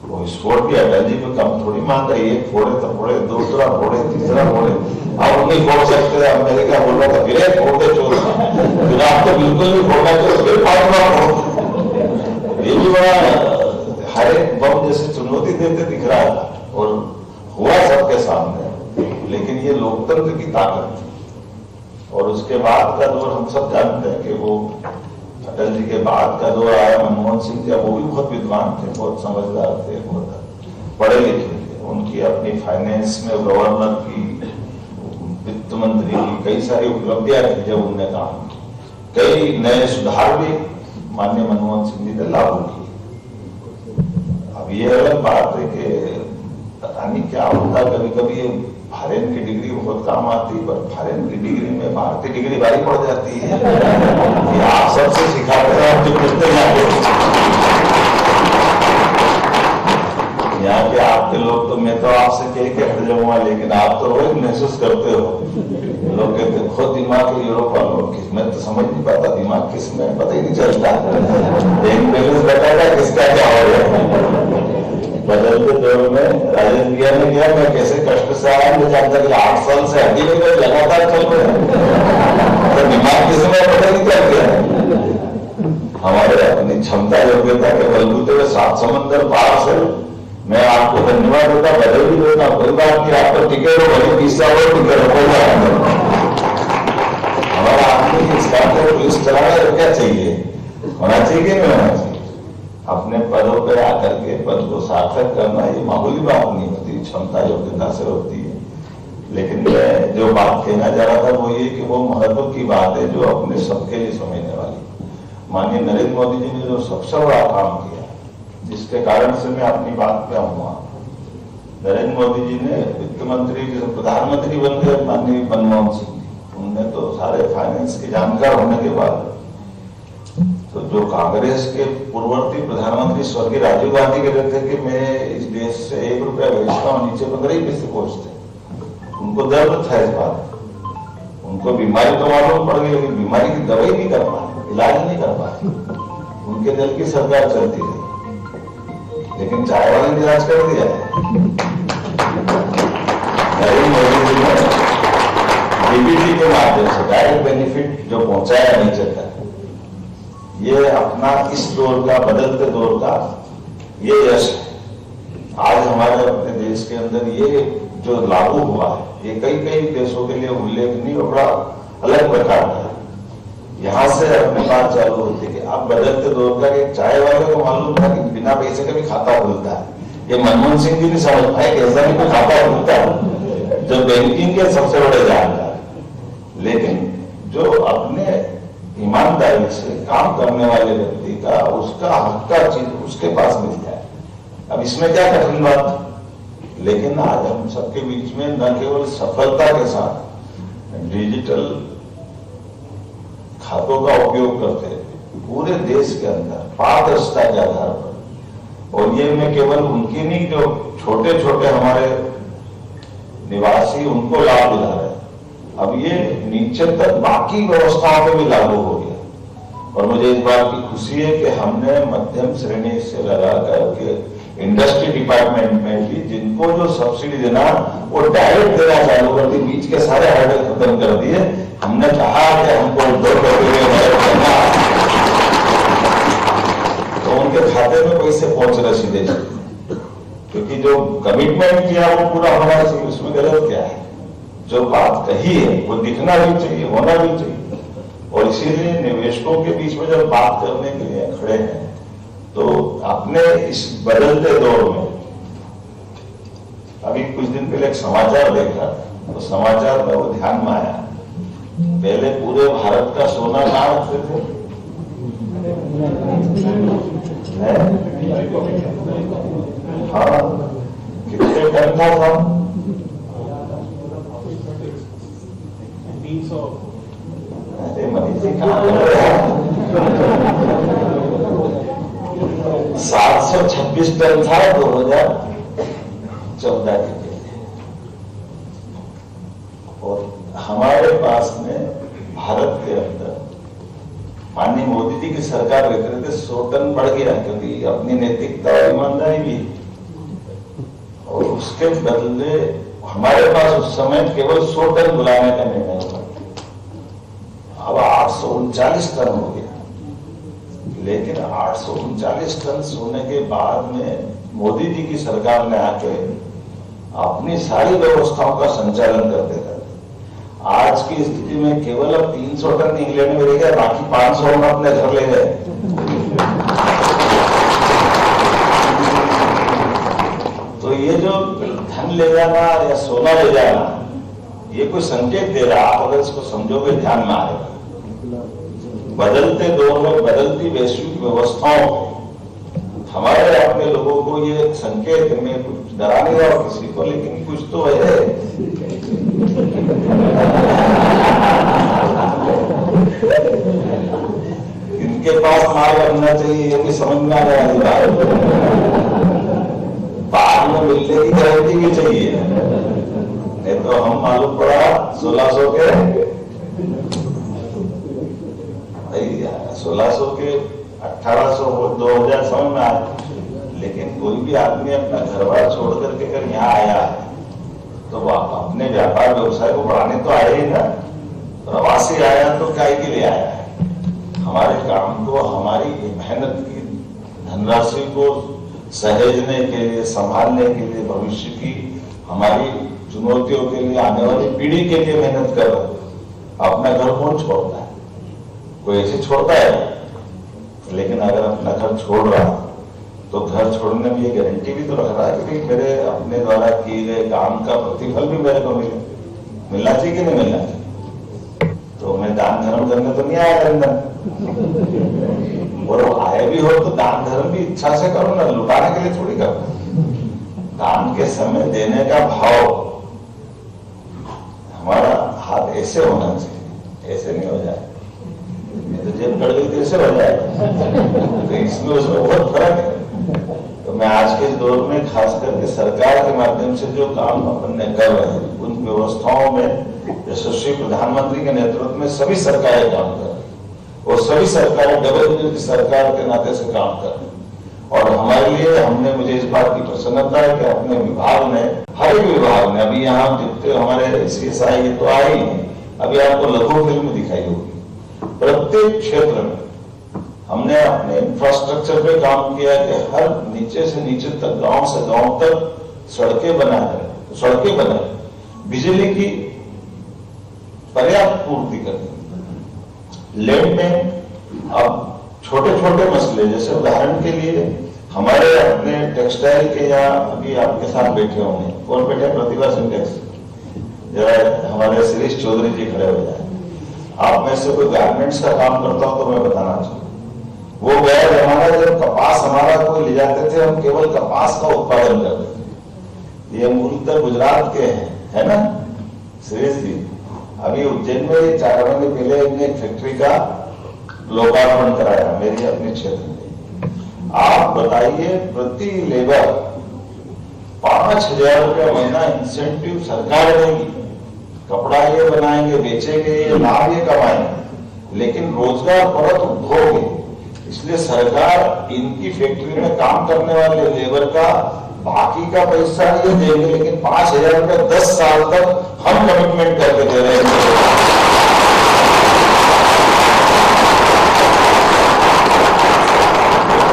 वो विस्फोट भी अटल जी पे कम थोड़ी मान रही है, फोड़े तो फोड़े, दूसरा फोड़े, तीसरा फोड़े, अब नहीं फोड़ सकते। अमेरिका बोल रहा था फिर फोड़ते चोर, फिर आप तो बिल्कुल नहीं फोड़ना चाहिए, फिर 5 फोड़। ये भी बड़ा हर एक बम जैसे चुनौती देते दिख रहा था, और हुआ सबके सामने। लेकिन ये लोकतंत्र की ताकत थी। और उसके बाद का दौर हम सब जानते हैं कि वो अटल जी के बाद का दौर आया मनमोहन सिंह जी, वो भी बहुत विद्वान थे, बहुत समझदार थे, बहुत पढ़े लिखे थे। उनकी अपनी फाइनेंस में गवर्नर की, वित्त मंत्री की कई सारी उपलब्धियां थी जब उनने काम की। कई नए सुधार भी माननीय मनमोहन सिंह जी ने लागू किए। अब ये अलग बात है कि पता नहीं क्या होता, कभी कभी फॉरेन की डिग्री बहुत काम आती है, पर फॉरेन की डिग्री में भारतीय डिग्री भारी पड़ जाती है। आप सबसे सिखाते हैं, आप जो पूछते जाते यहाँ के आपके लोग तो, मैं तो आपसे कह के हट जाऊंगा, लेकिन आप तो रोज महसूस करते हो। लोग कहते हैं खुद दिमाग यूरोप वालों किस, मैं तो समझ नहीं पाता दिमाग किस में, पता ही नहीं चलता। एक बैलेंस बताता किसका क्या हो रहा है। बदलते दौर में राजेश भैया ने किया, मैं कैसे कष्ट से आया, मुझे जानता कि 8 साल से हड्डी में लगातार चल रहे हैं, तो दिमाग किस में पता नहीं चल गया। हमारे अपनी क्षमता योग्यता के बलबूते हुए 7 समंदर पार से मैं आपको धन्यवाद देता, बदल भी देता, कोई बात नहीं, आप पर टिके रहो, वही 20 साल और टिके रहो, कोई बात नहीं। हमारा आदमी इस बात को पुलिस चलाना क्या चाहिए, होना चाहिए कि नहीं होना चाहिए। अपने पदों पर आकर के पद को सार्थक करना ये मामूली बात नहीं होती, क्षमता योग्यता से होती है। लेकिन मैं जो बात कहना चाह रहा था वो ये कि वो महत्व की बात है जो अपने सबके लिए समझने वाली। माननीय नरेंद्र मोदी जी ने जो सबसे बड़ा काम किया, जिसके कारण से मैं अपनी बात पे आऊंगा, नरेंद्र मोदी जी ने वित्त मंत्री जैसे प्रधानमंत्री बन गए माननीय मनमोहन सिंह जी, उनने तो सारे फाइनेंस के जानकार होने के बाद, तो जो कांग्रेस के पूर्ववर्ती प्रधानमंत्री स्वर्गीय राजीव गांधी कहते थे कि मैं इस देश से 1 रुपया भेजता हूँ, नीचे 15 पैसे पहुंचते, उनको दर्द था इस बात। उनको बीमारी तो मालूम पड़ गई, लेकिन बीमारी की दवाई नहीं कर पाए, इलाज नहीं कर पाए। उनके दल की सरकार चलती रही, लेकिन चाय वाले ने इलाज कर दिया। नरेंद्र मोदी जी ने डीबीटी के माध्यम से डायरेक्ट बेनिफिट जो पहुंचाया नीचे तक, ये अपना इस दौर का, बदलते दौर का ये यश है। आज हमारे अपने देश के अंदर ये जो लागू हुआ है, ये कई कई देशों के लिए उल्लेखनीय और बड़ा अलग प्रकार का है। यहाँ से अपनी बात चालू होती है कि अब बदलते दौर का, एक चाय वाले को मालूम था कि बिना पैसे का भी खाता खुलता है। ये मनमोहन सिंह जी नहीं समझ पाए कि ऐसा भी कोई खाता खुलता है, जो बैंकिंग के सबसे बड़े जानकार। लेकिन जो अपने ईमानदारी से काम करने वाले व्यक्ति का, उसका हक का चीज उसके पास मिल जाए, अब इसमें क्या कठिन बात। लेकिन आज हम सबके बीच में न केवल सफलता के साथ डिजिटल खातों का उपयोग करते हैं पूरे देश के अंदर पारदर्शिता के आधार पर, और ये मैं केवल उनकी नहीं, जो छोटे छोटे हमारे निवासी उनको लाभ दिला रहे हैं, अब ये नीचे तक बाकी व्यवस्थाओं में भी लागू हो गया। और मुझे इस बात की खुशी है कि हमने मध्यम श्रेणी से लगा करके इंडस्ट्री डिपार्टमेंट में भी जिनको जो सब्सिडी देना वो डायरेक्ट देना चालू कर दी, बीच के सारे हर्डल खत्म कर दिए। हमने कहा कि हमको 2 करोड़ करना, तो उनके खाते में पैसे पहुंच रहे सीधे, क्योंकि जो कमिटमेंट किया वो पूरा होना चाहिए। उसमें गलत क्या है? जो बात कही है वो दिखना भी चाहिए, होना भी चाहिए। और इसीलिए निवेशकों के बीच में जब बात करने के लिए खड़े हैं, तो अपने इस बदलते दौर में, अभी कुछ दिन पहले एक समाचार देखा, तो समाचार में वो ध्यान में आया, पहले पूरे भारत का सोना कहाँ रखते थे? हाँ, कितने टन था? 300। अरे मनीष जी कहाँ कर रहे हैं? 726 टन था 2014 के पहले। और हमारे पास में भारत के अंदर माननीय मोदी जी की सरकार रख रहे थे, 100 टन बढ़ गया, क्योंकि अपनी नैतिकता और ईमानदारी भी। और उसके बदले हमारे पास उस समय केवल 100 टन बुलाने का निर्णय हुआ, अब 839 टन हो गया। लेकिन 839 टन सोने के बाद में मोदी जी की सरकार ने आके अपनी सारी व्यवस्थाओं का संचालन करते करते आज की स्थिति में केवल अब 300 टन इंग्लैंड में रह गया, बाकी 500 हम अपने घर ले गए। तो ये जो धन ले जाना या सोना ले जाना, ये कोई संकेत दे रहा, आप अगर इसको समझोगे ध्यान में आएगा। बदलते दौर में बदलती वैश्विक व्यवस्थाओं हमारे अपने लोगों को ये संकेत, में कुछ डरा नहीं रहा किसी को, लेकिन कुछ तो है। इनके पास माल बनना चाहिए, ये भी समझ में आने वाली बात। बाद में मिलने की गारंटी भी चाहिए, नहीं तो हम मालूम पड़ा 1600 के 1600 के 1800 2000 समझ में आया। लेकिन कोई भी आदमी अपना घर बार छोड़ करके अगर यहाँ आया है तो अपने व्यापार व्यवसाय को बढ़ाने तो आया ही ना। प्रवासी आया तो क्या के लिए आया है? हमारे काम को, हमारी मेहनत की धनराशि को सहेजने के लिए, संभालने के लिए, भविष्य की हमारी चुनौतियों के लिए, आने वाली पीढ़ी के लिए मेहनत कर रहे। अपना घर कौन छोड़ता है? कोई ऐसे छोड़ता है? लेकिन अगर अपना घर छोड़ रहा तो घर छोड़ने में ये गारंटी भी तो रख रहा है कि मेरे अपने द्वारा किए गए काम का प्रतिफल भी मेरे को मिलना चाहिए कि नहीं मिलना चाहिए। तो मैं दान धर्म करने तो नहीं आया अंदर, और आए भी हो तो दान धर्म भी इच्छा से करो ना, लुटाने के लिए थोड़ी करो। दान के समय देने का भाव, हमारा हाथ ऐसे होना चाहिए, ऐसे नहीं हो जाए तो जेब कट गई कैसे हो जाएगा। तो इसमें उसमें बहुत फर्क है। तो मैं आज के दौर में खास करके सरकार के माध्यम से जो काम अपन ने कर रहे हैं, उन व्यवस्थाओं में यशस्वी प्रधानमंत्री के नेतृत्व में सभी सरकारें काम कर रही, और सभी सरकारें डबल इंजन की सरकार के नाते से काम कर रही। और हमारे लिए, हमने, मुझे इस बात की प्रसन्नता है कि अपने विभाग ने, हर एक विभाग ने, अभी यहाँ जितने हमारे CSI ये तो आई, अभी आपको लघु फिल्म दिखाई होगी, प्रत्येक क्षेत्र में हमने अपने इंफ्रास्ट्रक्चर पे काम किया कि हर नीचे से नीचे तक, गांव से गांव तक सड़कें बनाए, बिजली की पर्याप्त पूर्ति करनी। लैंड में अब छोटे छोटे मसले, जैसे उदाहरण के लिए हमारे अपने टेक्सटाइल के, यहाँ अभी आपके साथ बैठे होंगे, कौन बैठे? प्रतिभा सिंटेक्स, जरा हमारे शिरीष चौधरी जी खड़े हो जाए। आप में से कोई गारमेंट्स का काम करता हो तो मैं बताना चाहूँ, वो गया जमाना जब कपास हमारा कोई ले जाते थे, हम केवल कपास का उत्पादन करते थे। ये मूलतः गुजरात के हैं, है ना शिरीष जी? अभी उज्जैन में 4 महीने पहले हमने एक फैक्ट्री का लोकार्पण कराया मेरी अपने क्षेत्र में। आप बताइए, प्रति लेबर 5000 रुपया महीना इंसेंटिव सरकार देगी। कपड़ा ये बनाएंगे, बेचेंगे, ये लाभ ये कमाएंगे, लेकिन रोजगार परत उद्योग है। इसलिए सरकार इनकी फैक्ट्री में काम करने वाले लेबर का बाकी का पैसा ये देंगे, लेकिन 5000 रुपया 10 साल तक हम कमिटमेंट करके दे रहे हैं।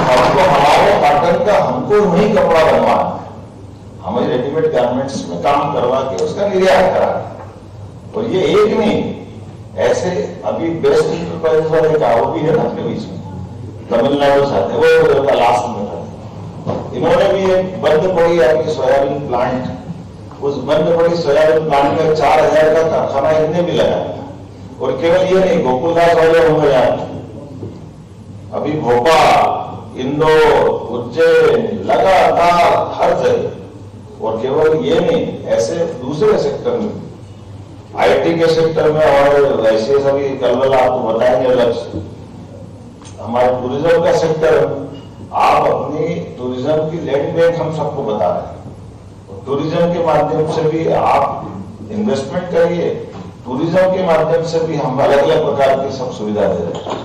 हमको हमारे कॉटन का हमको वही कपड़ा बनवाना है, हमें रेडीमेड गारमेंट्स में काम करवा के उसका निर्यात कराना। और ये एक नहीं, ऐसे अभी बेस्ट इंटरप्राइज वाले का वो भी है ना अपने बीच में, तमिलनाडु साथ है, वो लास्ट में था। इन्होंने भी एक बंद पड़ी आपकी सोयाबीन प्लांट, उस बंद पड़ी सोयाबीन प्लांट में 4000 का कारखाना इनने भी लगाया। और केवल ये नहीं, गोकुलदास वाले हो गए, अभी भोपाल, इंदौर, उज्जैन, लगातार हर जगह। और केवल ये नहीं, ऐसे दूसरे सेक्टर में, आईटी के सेक्टर में, और वैसे सभी कल आपको बताएंगे अलग से। हमारे टूरिज्म का सेक्टर, आप अपनी टूरिज्म की लैंड बैंक हम सबको बता रहे हैं। टूरिज्म के माध्यम से भी आप इन्वेस्टमेंट करिए, टूरिज्म के माध्यम से भी हम अलग अलग प्रकार की सब सुविधा दे रहे हैं।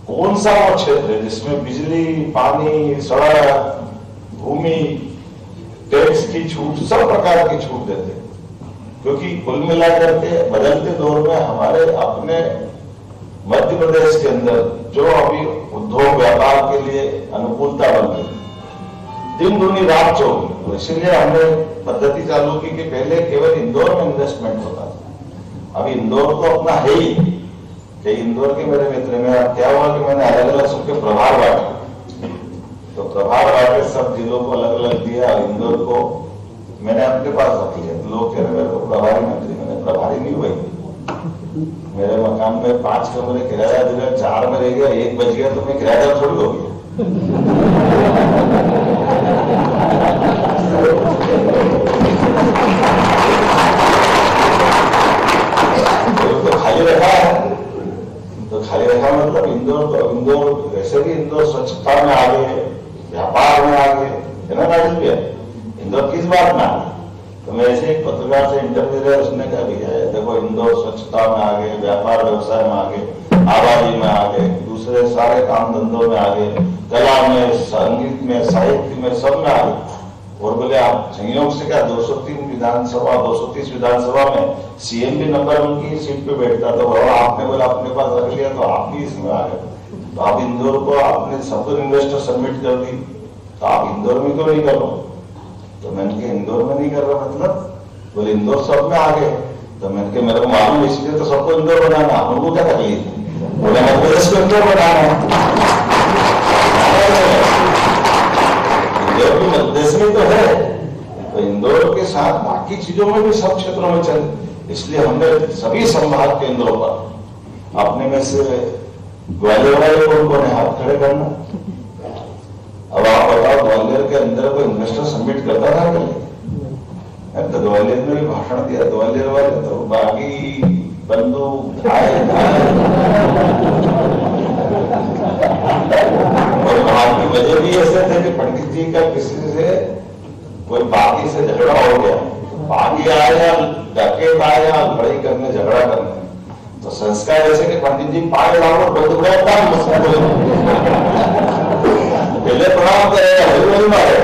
कौन सा वो क्षेत्र है जिसमें बिजली, पानी, सड़क, भूमि, टैक्स की छूट, सब प्रकार की छूट देते हैं? क्योंकि कुल मिलाकर के बदलते दौर में हमारे अपने मध्य प्रदेश के अंदर जो अभी उद्योग व्यापार के लिए अनुकूलता बन गई, दिन दूनी रात चौगुनी, तो इसीलिए हमने पद्धति चालू की कि पहले केवल इंदौर में इन्वेस्टमेंट होता था। अभी इंदौर तो अपना है ही, कि इंदौर के मेरे मित्र में अब क्या हुआ कि मैंने अलग अलग सबके प्रभार बांटे, तो प्रभार बांटे सब जिलों को अलग अलग दिया। इंदौर को मैंने अपने पास रख लिया। लोग कह रहे मेरे को प्रभारी मंत्री, मैंने प्रभारी नहीं हुई। मेरे मकान में 5 कमरे किराया दे रहे, 4 में रह गया, 1 बच गया तो मैं किराएदार थोड़ी हो गया। तो खाली रखा है, तो खाली रखा मतलब इंदौर वैसे भी इंदौर स्वच्छता में आगे, व्यापार में आगे, है ना राजन भैया? इंदौर किस बात में आगे? तो मैं ऐसे एक पत्रकार से इंटरव्यू दिया, उसने कहा भैया देखो इंदौर स्वच्छता में आगे, व्यापार व्यवसाय में आगे, आबादी में आगे, दूसरे सारे काम धंधों में आगे, कला में, संगीत में, साहित्य में, सब में आगे। और बोले आप संयोग से क्या 230 विधानसभा में सीएम भी नंबर 1 की सीट पे बैठता था, और आपने बोला अपने पास रख लिया तो आप भी इसमें आ गए। तो आप इंदौर को आपने सब इन्वेस्टर सबमिट कर दी, तो आप इंदौर में क्यों नहीं कर रहे? तो मैंने कहा इंदौर में नहीं कर रहा मतलब? बोले इंदौर सब में आ गए। तो मैंने कहा मेरे को मालूम, इसलिए तो सबको इंदौर बनाना, हमको क्या तकलीफ है? बोले मध्य प्रदेश को इंदौर बनाना है, इंदौर भी मध्य प्रदेश में तो है, तो इंदौर के साथ बाकी चीजों में भी सब क्षेत्रों में चले। इसलिए हमने सभी संभाग केंद्रों पर अपने में से ग्वालियर वाले कौन है, हाथ खड़े करना। अब आप बताओ ग्वालियर के अंदर कोई इन्वेस्टर सबमिट करता था पहले? तो ग्वालियर में भी भाषण दिया, ग्वालियर वाले तो बागी बंदूक आए। और वहां की वजह भी ऐसे थे कि पंडित जी का किसी से कोई बागी से झगड़ा हो गया, बागी आया, डकैत आया, लड़ाई करने, झगड़ा करने, तो संस्कार ऐसे कि पंडित जी पाए लाओ बंदूक पहले प्रणाम करेगा, मारे।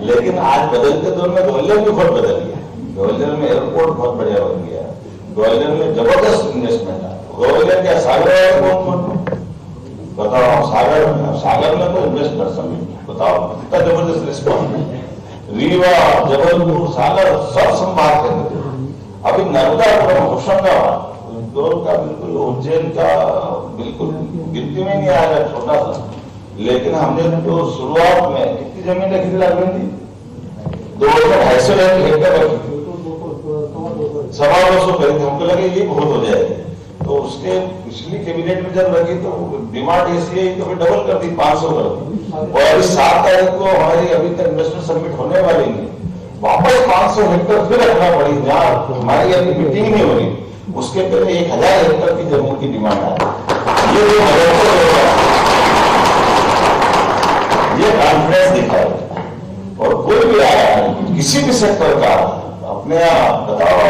लेकिन आज बदलते दौर में ग्वालियर भी बहुत बदल गया। ग्वालियर में एयरपोर्ट बहुत बढ़िया बन गया, ग्वालियर में जबरदस्त इन्वेस्टमेंट है। ग्वालियर क्या सागर कौन बताओ? बताओ सागर में तो इन्वेस्टर समिट बताओ कितना जबरदस्त रिस्पॉन्स। रीवा, जबलपुर, सागर सब संभाग के अभी नर्मदापुरम, होशंगाबाद, इंदौर का बिल्कुल, उज्जैन का बिल्कुल गिनती में नहीं आया, छोटा सा। लेकिन हमने तो शुरुआत में कितनी जमीन रखी थी, 250 हेक्टेयर रखी थी, 250 खरीद, हमको लगे ये बहुत हो जाएगी। तो उसके पिछली कैबिनेट में जब रखी तो डिमांड ऐसी है तो फिर डबल कर दी, 500 कर दी। और अभी 7 तारीख को हमारी अभी तक इन्वेस्टर समिट होने वाली है, वापस 500 हेक्टेयर फिर रखना पड़ी, जहाँ हमारी अभी मीटिंग नहीं हो रही, उसके पहले 1000 हेक्टेयर की जमीन की डिमांड है। ये ये कॉन्फिडेंस दिखाया। और कोई भी आया किसी भी सेक्टर का अपने आप बताओ,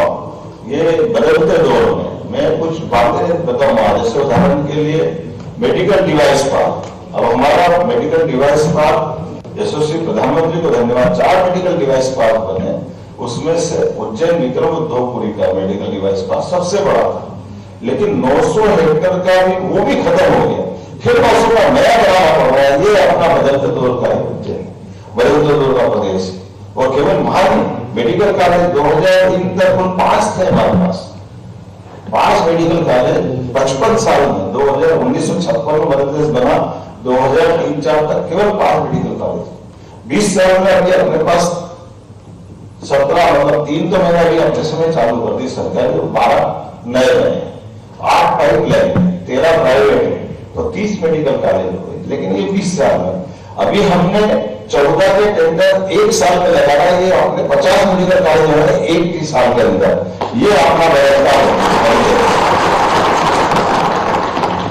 ये बदलते दौर में मैं कुछ बातें बताऊंगा। जैसे उदाहरण के लिए मेडिकल डिवाइस पार्क, अब हमारा मेडिकल डिवाइस पार्क यशस्वी प्रधानमंत्री को धन्यवाद, 4 मेडिकल डिवाइस पार्क बने, उसमें से उज्जैन विक्रम उद्योगपुरी का मेडिकल डिवाइस पार्क सबसे बड़ा था, लेकिन 900 हेक्टेयर का भी वो भी खत्म हो गया, फिर 900 का नया बनाना पड़ रहा है। ये अपना बदलते दौर का उज्जैन, बदलते दौर का प्रदेश। और केवल वहां मेडिकल कॉलेज 2003 तक कुल 5 थे हमारे पास, 5 मेडिकल कॉलेज 55 साल में, 1956 में मध्य प्रदेश बना, 2003-04 तक केवल 5 मेडिकल कॉलेज। 20 साल में अभी अपने पास 17, मतलब 3 तो मैंने अभी अपने समय चालू कर दी सरकार, 12 नए बने, 8 पाइपलाइन, 13 प्राइवेट, तो 30 मेडिकल कॉलेज हो गए। लेकिन ये 20 साल में, अभी हमने 14 के टेंडर 1 साल में लगाया, ये अपने 50 मेडिकल कॉलेज जो है 1 साल के अंदर, ये अपना व्यवस्था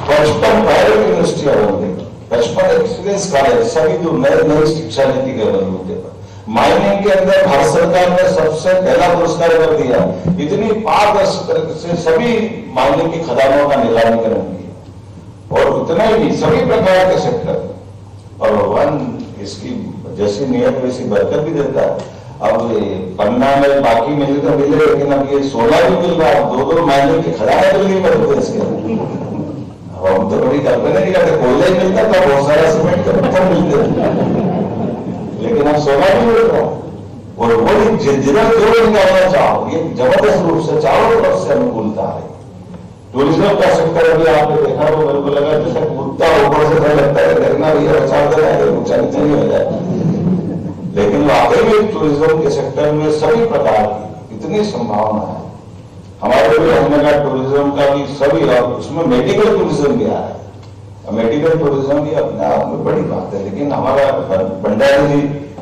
55 प्राइवेट यूनिवर्सिटियां होंगी, 55 एक्सीलेंस कॉलेज, सभी जो नई शिक्षा नीति के बदलते पर माइनिंग के अंदर भारत सरकार ने सबसे पहला पुरस्कार कर दिया। इतनी पारदर्शी से सभी माइनिंग की खदानों का नीलामीकरण किया, और उतना ही नहीं, सभी प्रकार के सेक्टर, और भगवान इसकी जैसी नियत वैसी बरकत भी देता है। अब पन्ना में बाकी मिले तो मिले, लेकिन अब ये 16 भी मिल रहा है, 2-2 माइनिंग की खदानें मिल गई मध्य प्रदेश के। हम तो कभी कल्पना नहीं करते, कोयला ही मिलता था, बहुत सारा सीमेंट के पत्थर मिलते, लेकिन अब 16 भी मिल रहा है। और वो जिधर जो निकालना चाहो, ये जबरदस्त रूप से चारों तरफ से अनुकूलता है। टूरिज्म का सेक्टर अभी आपने देखा तो मेरे को लगा जैसे कुत्ता ऊपर से डर लगता है, देखना भी बचा कर ऊंचा नीचे नहीं हो जाए, लेकिन वाकई में टूरिज्म के सेक्टर में सभी प्रकार की इतनी संभावना है। हमारे भी हमने कहा टूरिज्म का भी सभी, उसमें मेडिकल टूरिज्म भी आ रहा है। मेडिकल टूरिज्म भी अपने आप में बड़ी बात है। लेकिन हमारा भंडारी जी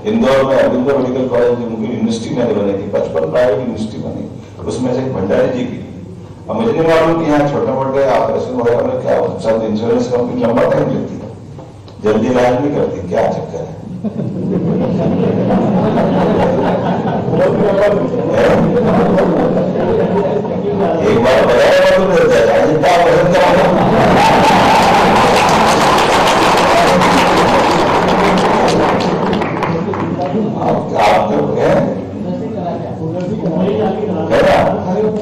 इंदौर में अरविंद मेडिकल कॉलेज उनकी यूनिवर्सिटी मैंने बनी थी, 55 प्राइवेट यूनिवर्सिटी बनी, उसमें से भंडारी जी की। अब मुझे नहीं मालूम कि यहाँ छोटे मोटे ऑपरेशन वगैरह में क्या सब इंश्योरेंस कंपनी लंबा टाइम लेती है, जल्दी इलाज नहीं करती, क्या चक्कर है? एक बार बताया तो रहता है जितना पसंद आप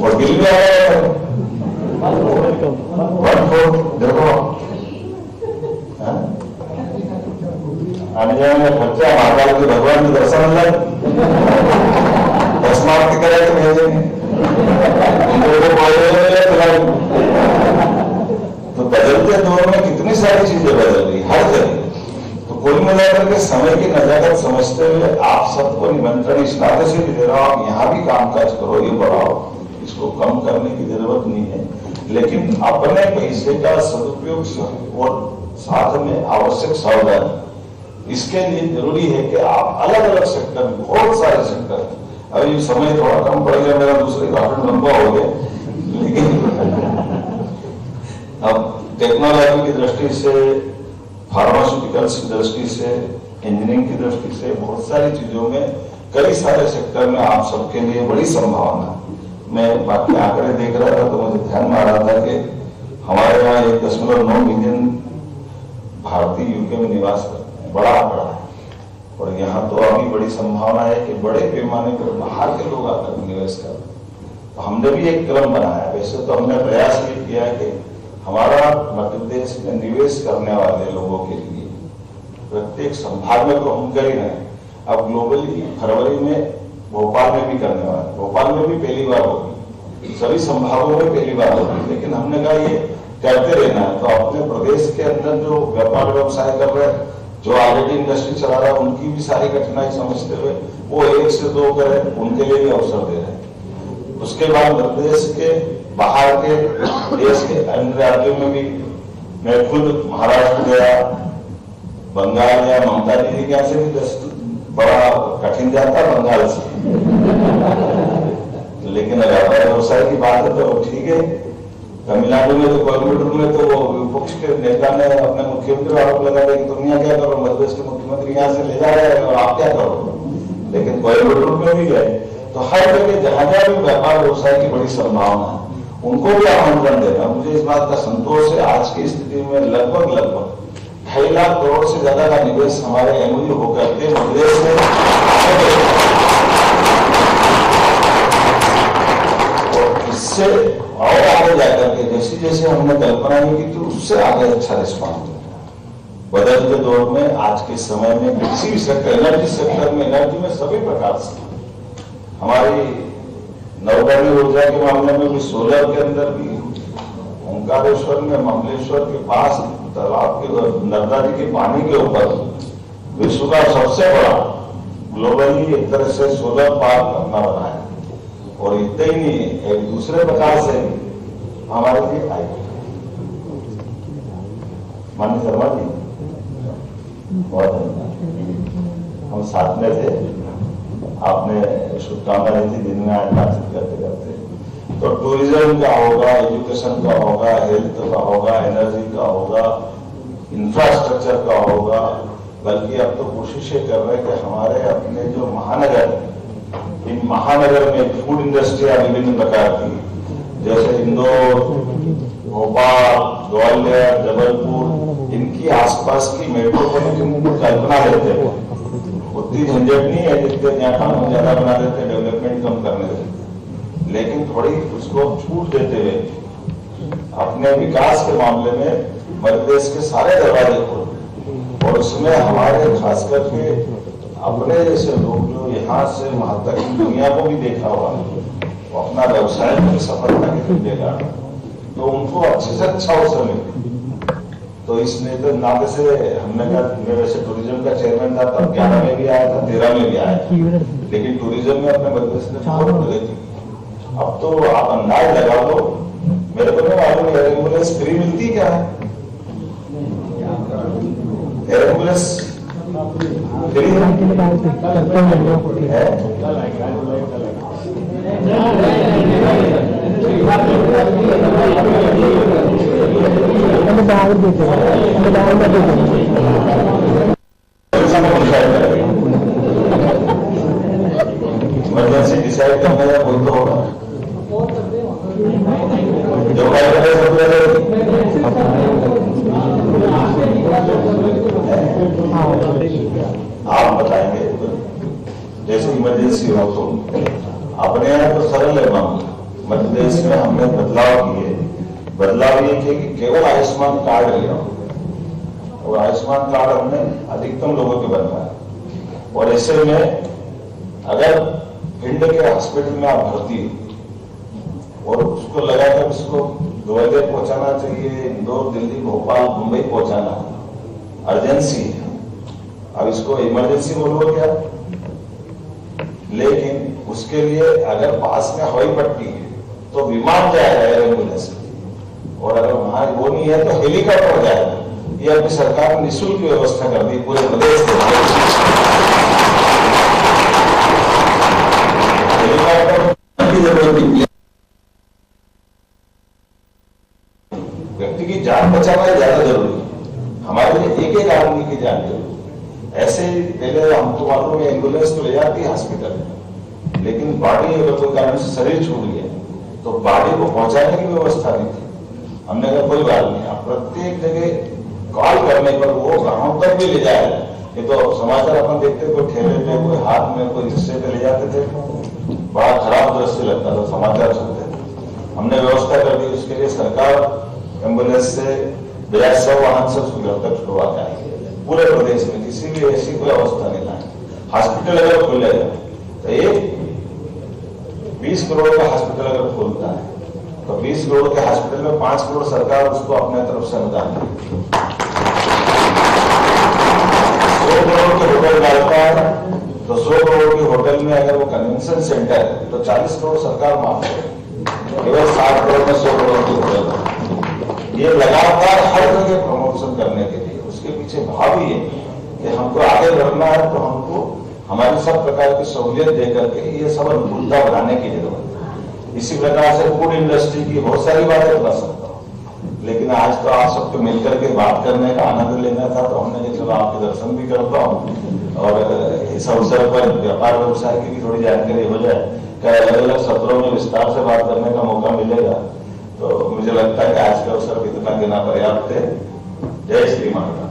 और बिल भी आया देखो आने जाने में खर्चा, महाकाल के भगवान के दर्शन लग दर्शनार्थी करे तो भेजेंगे, तो बदलते दौर में कितनी सारी चीजें बदल रही हर जगह। तो कुल मिलाकर के समय की नजाकत समझते हुए आप सबको निमंत्रण इस नाते से भी दे रहा हूं, यहाँ भी कामकाज करो, ये बढ़ाओ, इसको कम करने की जरूरत नहीं है, लेकिन अपने पैसे का सदुपयोग और साथ में आवश्यक सावधानी, इसके लिए जरूरी है कि आप अलग अलग सेक्टर में, बहुत सारे सेक्टर, अभी समय थोड़ा कम पड़ गया, मेरा दूसरे भाषण लंबा हो गया, लेकिन अब टेक्नोलॉजी की दृष्टि से, फार्मास्यूटिकल्स की दृष्टि से, इंजीनियरिंग की दृष्टि से, बहुत सारी चीजों में, कई सारे सेक्टर में आप सबके लिए बड़ी संभावना। मैं बाकी आंकड़े देख रहा था तो मुझे ध्यान में आ रहा था कि हमारे यहाँ 1.9 मिलियन भारतीय यूके में निवास करते हैं, बड़ा आंकड़ा है। और यहाँ तो अभी बड़ी संभावना है कि बड़े पैमाने पर बाहर के लोग आकर निवेश कर। तो हमने भी एक क्रम बनाया, वैसे तो हमने प्रयास ये किया कि हमारा मध्य प्रदेश में निवेश करने वाले लोगों के लिए प्रत्येक संभाग में तो हम कर ही रहे, अब ग्लोबली फरवरी में भोपाल में भी करने वाले, भोपाल में भी पहली बार होगी, सभी संभागों में पहली बार होगी। लेकिन हमने कहा ये करते रहना है, तो अपने प्रदेश के अंदर जो व्यापार व्यवसाय कर रहे हैं, जो ऑलरेडी इंडस्ट्री चला रहा है, उनकी भी सारी कठिनाई समझते हुए वो 1 से 2 करें, उनके लिए भी अवसर दे रहे हैं। उसके बाद मध्य प्रदेश के बाहर के देश के अन्य राज्यों में भी, मैं खुद महाराष्ट्र गया, बंगाल गया, ममता दीदी के यहाँ से भी बड़ा कठिन जाता बंगाल से लेकिन अगर व्यवसाय की बात है तो ठीक है। तमिलनाडु में तो कोयम्बटूर में तो वो विपक्ष के नेता ने अपने मुख्यमंत्री पर आरोप लगा कि दुनिया क्या करो, मध्य प्रदेश के मुख्यमंत्री यहाँ से ले जा रहे हैं और आप क्या करो। लेकिन कोयम्बटूर में भी गए तो हर जगह जहां जहां भी व्यापार व्यवसाय की बड़ी संभावना है, उनको भी आमंत्रण देना। मुझे इस बात का संतोष है, आज की स्थिति में लगभग 2.5 लाख करोड़ से ज्यादा का निवेश हमारे एमओयू होकर के मध्यप्रदेश में, और इससे और आगे जाकर के जैसे जैसे हमने कल्पना नहीं की थी उससे आगे अच्छा रिस्पॉन्स मिला। बदलते दौर में आज के समय में किसी भी सेक्टर, एनर्जी सेक्टर में, एनर्जी में सभी प्रकार से हमारी नवकरणीय ऊर्जा के मामले में भी, सोलर के अंदर भी, ओंकारेश्वर में महाबलेश्वर के पास तालाब के नर्मदा जी के पानी के ऊपर विश्व का सबसे बड़ा ग्लोबली एक तरह से सोलर पार्क अपना बनाया। और इतना ही नहीं, एक दूसरे प्रकार से हमारे लिए आई माननीय शर्मा जी बहुत धन्यवाद, हम साथ में थे, आपने शुभकामना दी थी दिन में आज बातचीत करते करते। तो टूरिज्म का होगा, एजुकेशन का होगा, हेल्थ का होगा, एनर्जी का होगा, इंफ्रास्ट्रक्चर का होगा, बल्कि अब तो कोशिशें कर रहे हैं कि हमारे अपने जो महानगर, इन महानगर में फूड इंडस्ट्रियां विभिन्न प्रकार की, जैसे इंदौर, भोपाल, ग्वालियर, जबलपुर, इनकी आसपास की मेट्रोपॉलिटन कल्पना लेते हैं। उतनी झंझट नहीं है जितने यहाँ कानून ज्यादा बना देते, डेवलपमेंट कम करने देते, लेकिन थोड़ी उसको छूट देते हुए अपने विकास के मामले में मध्य प्रदेश के सारे दरवाजे खोल, और उसमें हमारे खास करके अपने जैसे लोग जो यहाँ से वहां तक दुनिया को भी देखा हुआ, वो अपना व्यवसाय में भी सफलता के देगा, तो उनको अच्छे से अच्छा अवसर मिले। तो इसने तो नाते से हमने कहा, मैं वैसे टूरिज्म का चेयरमैन था तब 11 में भी आया था, 13 में भी आया था, लेकिन टूरिज्म में अपने मध्य प्रदेश ने बहुत प्रगति। अब तो आप अंदाज लगा लो, मेरे को नहीं मालूम एम्बुलेंस फ्री मिलती क्या है, एम्बुलेंस फ्री इमरजेंसी डिसाइड करना है कोई तो होगा जो आप बताएंगे। जैसे इमरजेंसी हो तो अपने यहाँ तो सरल है मामला, मध्य प्रदेश में हमने बदलाव किए। बदलाव ये किया कि केवल आयुष्मान कार्ड लिया, और आयुष्मान कार्ड हमने अधिकतम लोगों के बनवाया। और ऐसे में अगर भिंड के हॉस्पिटल में आप भर्ती और उसको लगाकर उसको ग्वालियर पहुंचाना चाहिए, इंदौर, दिल्ली, भोपाल, मुंबई पहुंचाना, अर्जेंसी है, अब इसको इमरजेंसी बोलो क्या, लेकिन उसके लिए अगर पास में हवाई पट्टी है तो विमान जाएगा एम्बुलेंस, और अगर वहां वो नहीं है तो हेलीकॉप्टर जाएगा। ये अपनी सरकार ने निःशुल्क व्यवस्था कर दी पूरे प्रदेश में। हेलीकॉप्टर की जरूरत नहीं, व्यक्ति की जान बचाना ज्यादा जरूरी है, हमारे लिए एक एक आदमी की जान जरूरी। ऐसे पहले हमको मालूम है एम्बुलेंस तो ले जाती है हॉस्पिटल, लेकिन बॉडी अगर कोई कारण से शरीर छूट गया तो बॉडी को पहुंचाने की व्यवस्था नहीं थी। हमने कहा कोई बात नहीं, आप प्रत्येक जगह कॉल करने पर वो गांव तक भी ले जाएगा। ये तो समाचार अपन देखते, कोई ठेले पे, कोई हाथ में, कोई रिक्शे पे ले जाते थे, बड़ा खराब दृश्य लगता था, समाचार सुनते थे। हमने व्यवस्था कर दी, उसके लिए सरकार एम्बुलेंस से बजाय 100 वाहन से उसको घर तक छुड़वा जाएंगे। पूरे प्रदेश में किसी भी ऐसी कोई अवस्था नहीं लाएंगे। हॉस्पिटल अगर खुलेगा तो एक 20 करोड़ का हॉस्पिटल अगर खोलता है तो 20 करोड़ के हॉस्पिटल में 5 करोड़ सरकार उसको अपने तरफ से अनुदान देगी। 100 करोड़ के होटल डालता है तो 100 करोड़ के होटल में अगर वो कन्वेंशन सेंटर है तो 40 करोड़ सरकार माफ करेगी। केवल 60 करोड़ में 100 करोड़ की होटल। ये लगातार हर जगह प्रमोशन करने के लिए उसके पीछे भाव ये है कि हमको आगे बढ़ना है तो हमको हमारी सब प्रकार की सहूलियत दे करके ये सब अनुकूलता बनाने की जरूरत है। इसी प्रकार से फूड इंडस्ट्री की बहुत सारी बातें बता सकता हूँ, लेकिन आज तो आप सबको मिलकर के बात करने का आनंद लेना था तो हमने कहा चलो आपके दर्शन भी करता हूँ और इस अवसर पर व्यापार व्यवसाय की भी थोड़ी जानकारी हो जाए। क्या अलग अलग सत्रों में विस्तार से बात करने का मौका मिलेगा तो मुझे लगता है कि आज का अवसर इतना देना पर्याप्त है। जय श्री माता।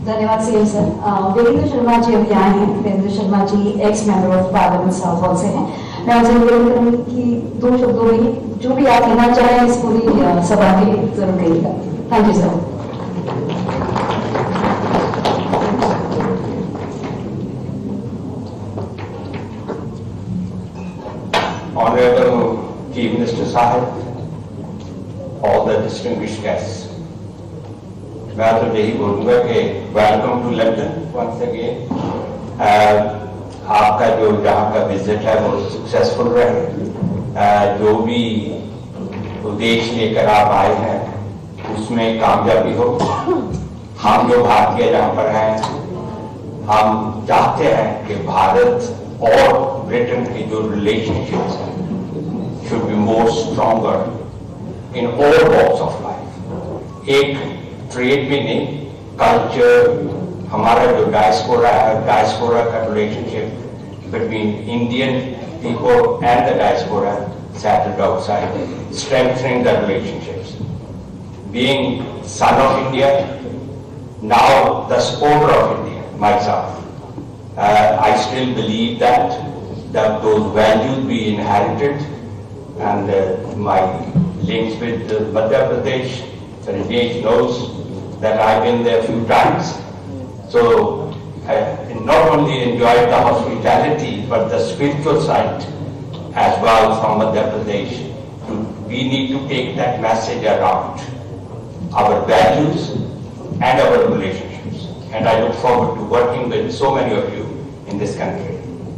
धन्यवाद सीएम सर। वीरेंद्र शर्मा जी अभी आए हैं। Virendra Sharma ji ex member of parliament Southall से हैं। मैं उनसे निवेदन करूंगी कि 2 शब्दों में जो भी आप कहना चाहें इस पूरी सभा के लिए जरूर कहिएगा। Thank you sir. Honorable Chief Minister Sahib, all the distinguished guests, मैं तो यही बोलूंगा कि welcome to London once again. आपका जो यहाँ का विजिट है वो सक्सेसफुल रहे। जो भी उद्देश्य लेकर आप आए हैं उसमें कामयाबी हो। हम जो भारतीय यहाँ पर हैं हम चाहते हैं कि भारत और ब्रिटेन की जो रिलेशनशिप्स हैं should be more stronger in all walks of life. एक ट्रेड में नहीं, कल्चर, हमारा जो डायस्पोरा है, डायस्पोरा का relationship between Indian people and the diaspora settled outside, strengthening the relationships. Being son of India, now the supporter of India myself, I still believe that those values be inherited, and my links with Madhya Pradesh, Rajesh knows that I've been there a few times. So I not only enjoyed the hospitality, but the spiritual side as well from Madhya Pradesh. We need to take that message around our values and our relationships. And I look forward to working with so many of you in this country.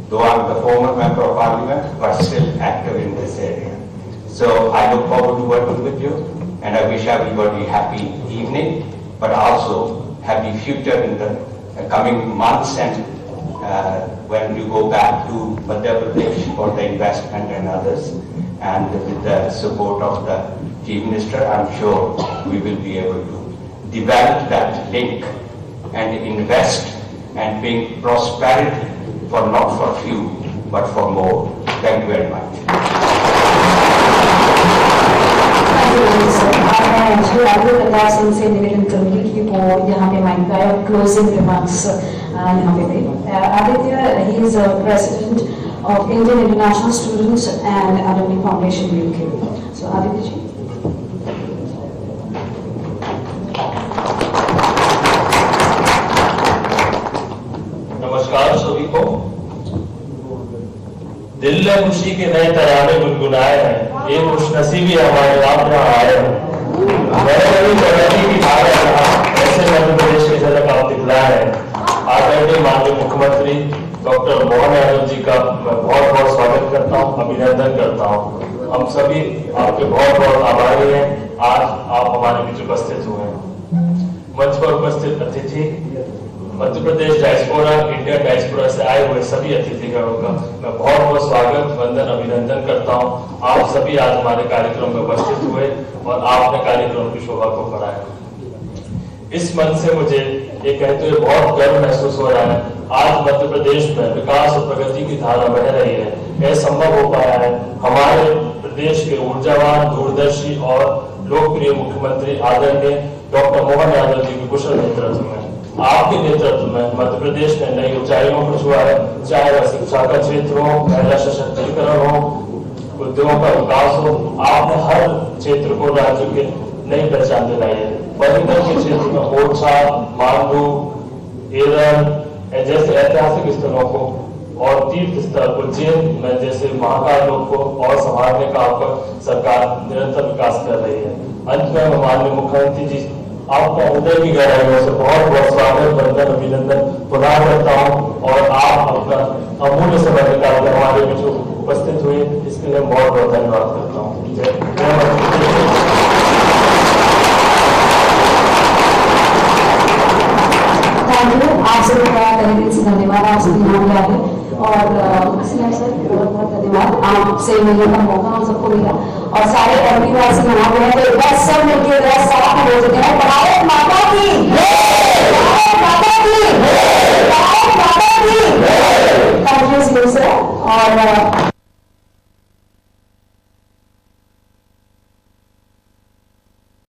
Though I'm the former member of parliament, but still active in this area. So I look forward to working with you, and I wish everybody happy evening, but also happy future in the coming months and when you go back to Madhya Pradesh for the investment and others, and with the support of the Chief Minister, I'm sure we will be able to develop that link and invest and bring prosperity for not for few, but for more. Thank you very much. Pratap Singh से निवेदन करूंगी कि वो यहाँ पे mic का और closing remarks यहाँ पे दे। Aditya, he is a president of Indian International Students and Alumni Foundation UK. So Aditya ji. नमस्कार सभी को। दिल ने खुशी के नए तराने गुनगुनाए हैं, ये खुशनसीबी हमारे आप यहाँ आए हैं। प्रगति की धारा ऐसे मध्य प्रदेश की झलक आप दिखलाए हैं। आदरणीय माननीय मुख्यमंत्री डॉक्टर मोहन यादव जी का मैं बहुत बहुत स्वागत करता हूँ, अभिनंदन करता हूँ। हम सभी आपके बहुत बहुत आभारी हैं आज आप हमारे बीच उपस्थित हुए हैं। मंच पर उपस्थित अतिथि, Madhya Pradesh diaspora, India diaspora से आए हुए सभी अतिथिगणों का मैं बहुत बहुत स्वागत, वंदन, अभिनंदन करता हूं। आप सभी आज हमारे कार्यक्रम में उपस्थित हुए और आपने कार्यक्रम की शोभा को बढ़ाया। इस मंच से मुझे ये कहते हुए बहुत गर्व महसूस हो रहा है, आज मध्य प्रदेश में विकास और प्रगति की धारा बह रही है। यह संभव हो पाया है हमारे प्रदेश के ऊर्जावान, दूरदर्शी और लोकप्रिय मुख्यमंत्री आदरणीय डॉक्टर मोहन यादव जी के कुशल नेतृत्व में, आपके नेतृत्व में मध्य प्रदेश ने नई ऊंचाइयों पर छुआ है। चाहे वह शिक्षा का क्षेत्र हो, महिला सशक्तिकरण हो, उद्योगों का विकास हो, आपने हर क्षेत्र को राज्य के नई पहचान दिलाई है। पर्यटन के क्षेत्र में ओरछा, मांडू, एरन जैसे ऐतिहासिक स्थलों को और तीर्थ स्थल उज्जैन में जैसे महाकाल लोक को और संभालने का आपका सरकार निरंतर विकास कर रही है। अंत में मैं माननीय मुख्यमंत्री जी आपका हृदय की गहराइयों से बहुत बहुत स्वागत, वंदन, अभिनंदन पुनः करता हूँ और आप अपना अमूल्य समय निकाल कर हमारे बीच उपस्थित हुए इसके लिए बहुत बहुत धन्यवाद करता हूँ। आप सभी का तहे दिल से धन्यवाद, आप सभी यहाँ पे आए और सीएम सर बहुत बहुत धन्यवाद, आपसे मिलने का मौका हम सबको मिला और सारे एमपी वासी यहाँ पे हैं तो एक बार सब मिलकर साथ हो चुके हैं। भारत माता की, भारत माता की।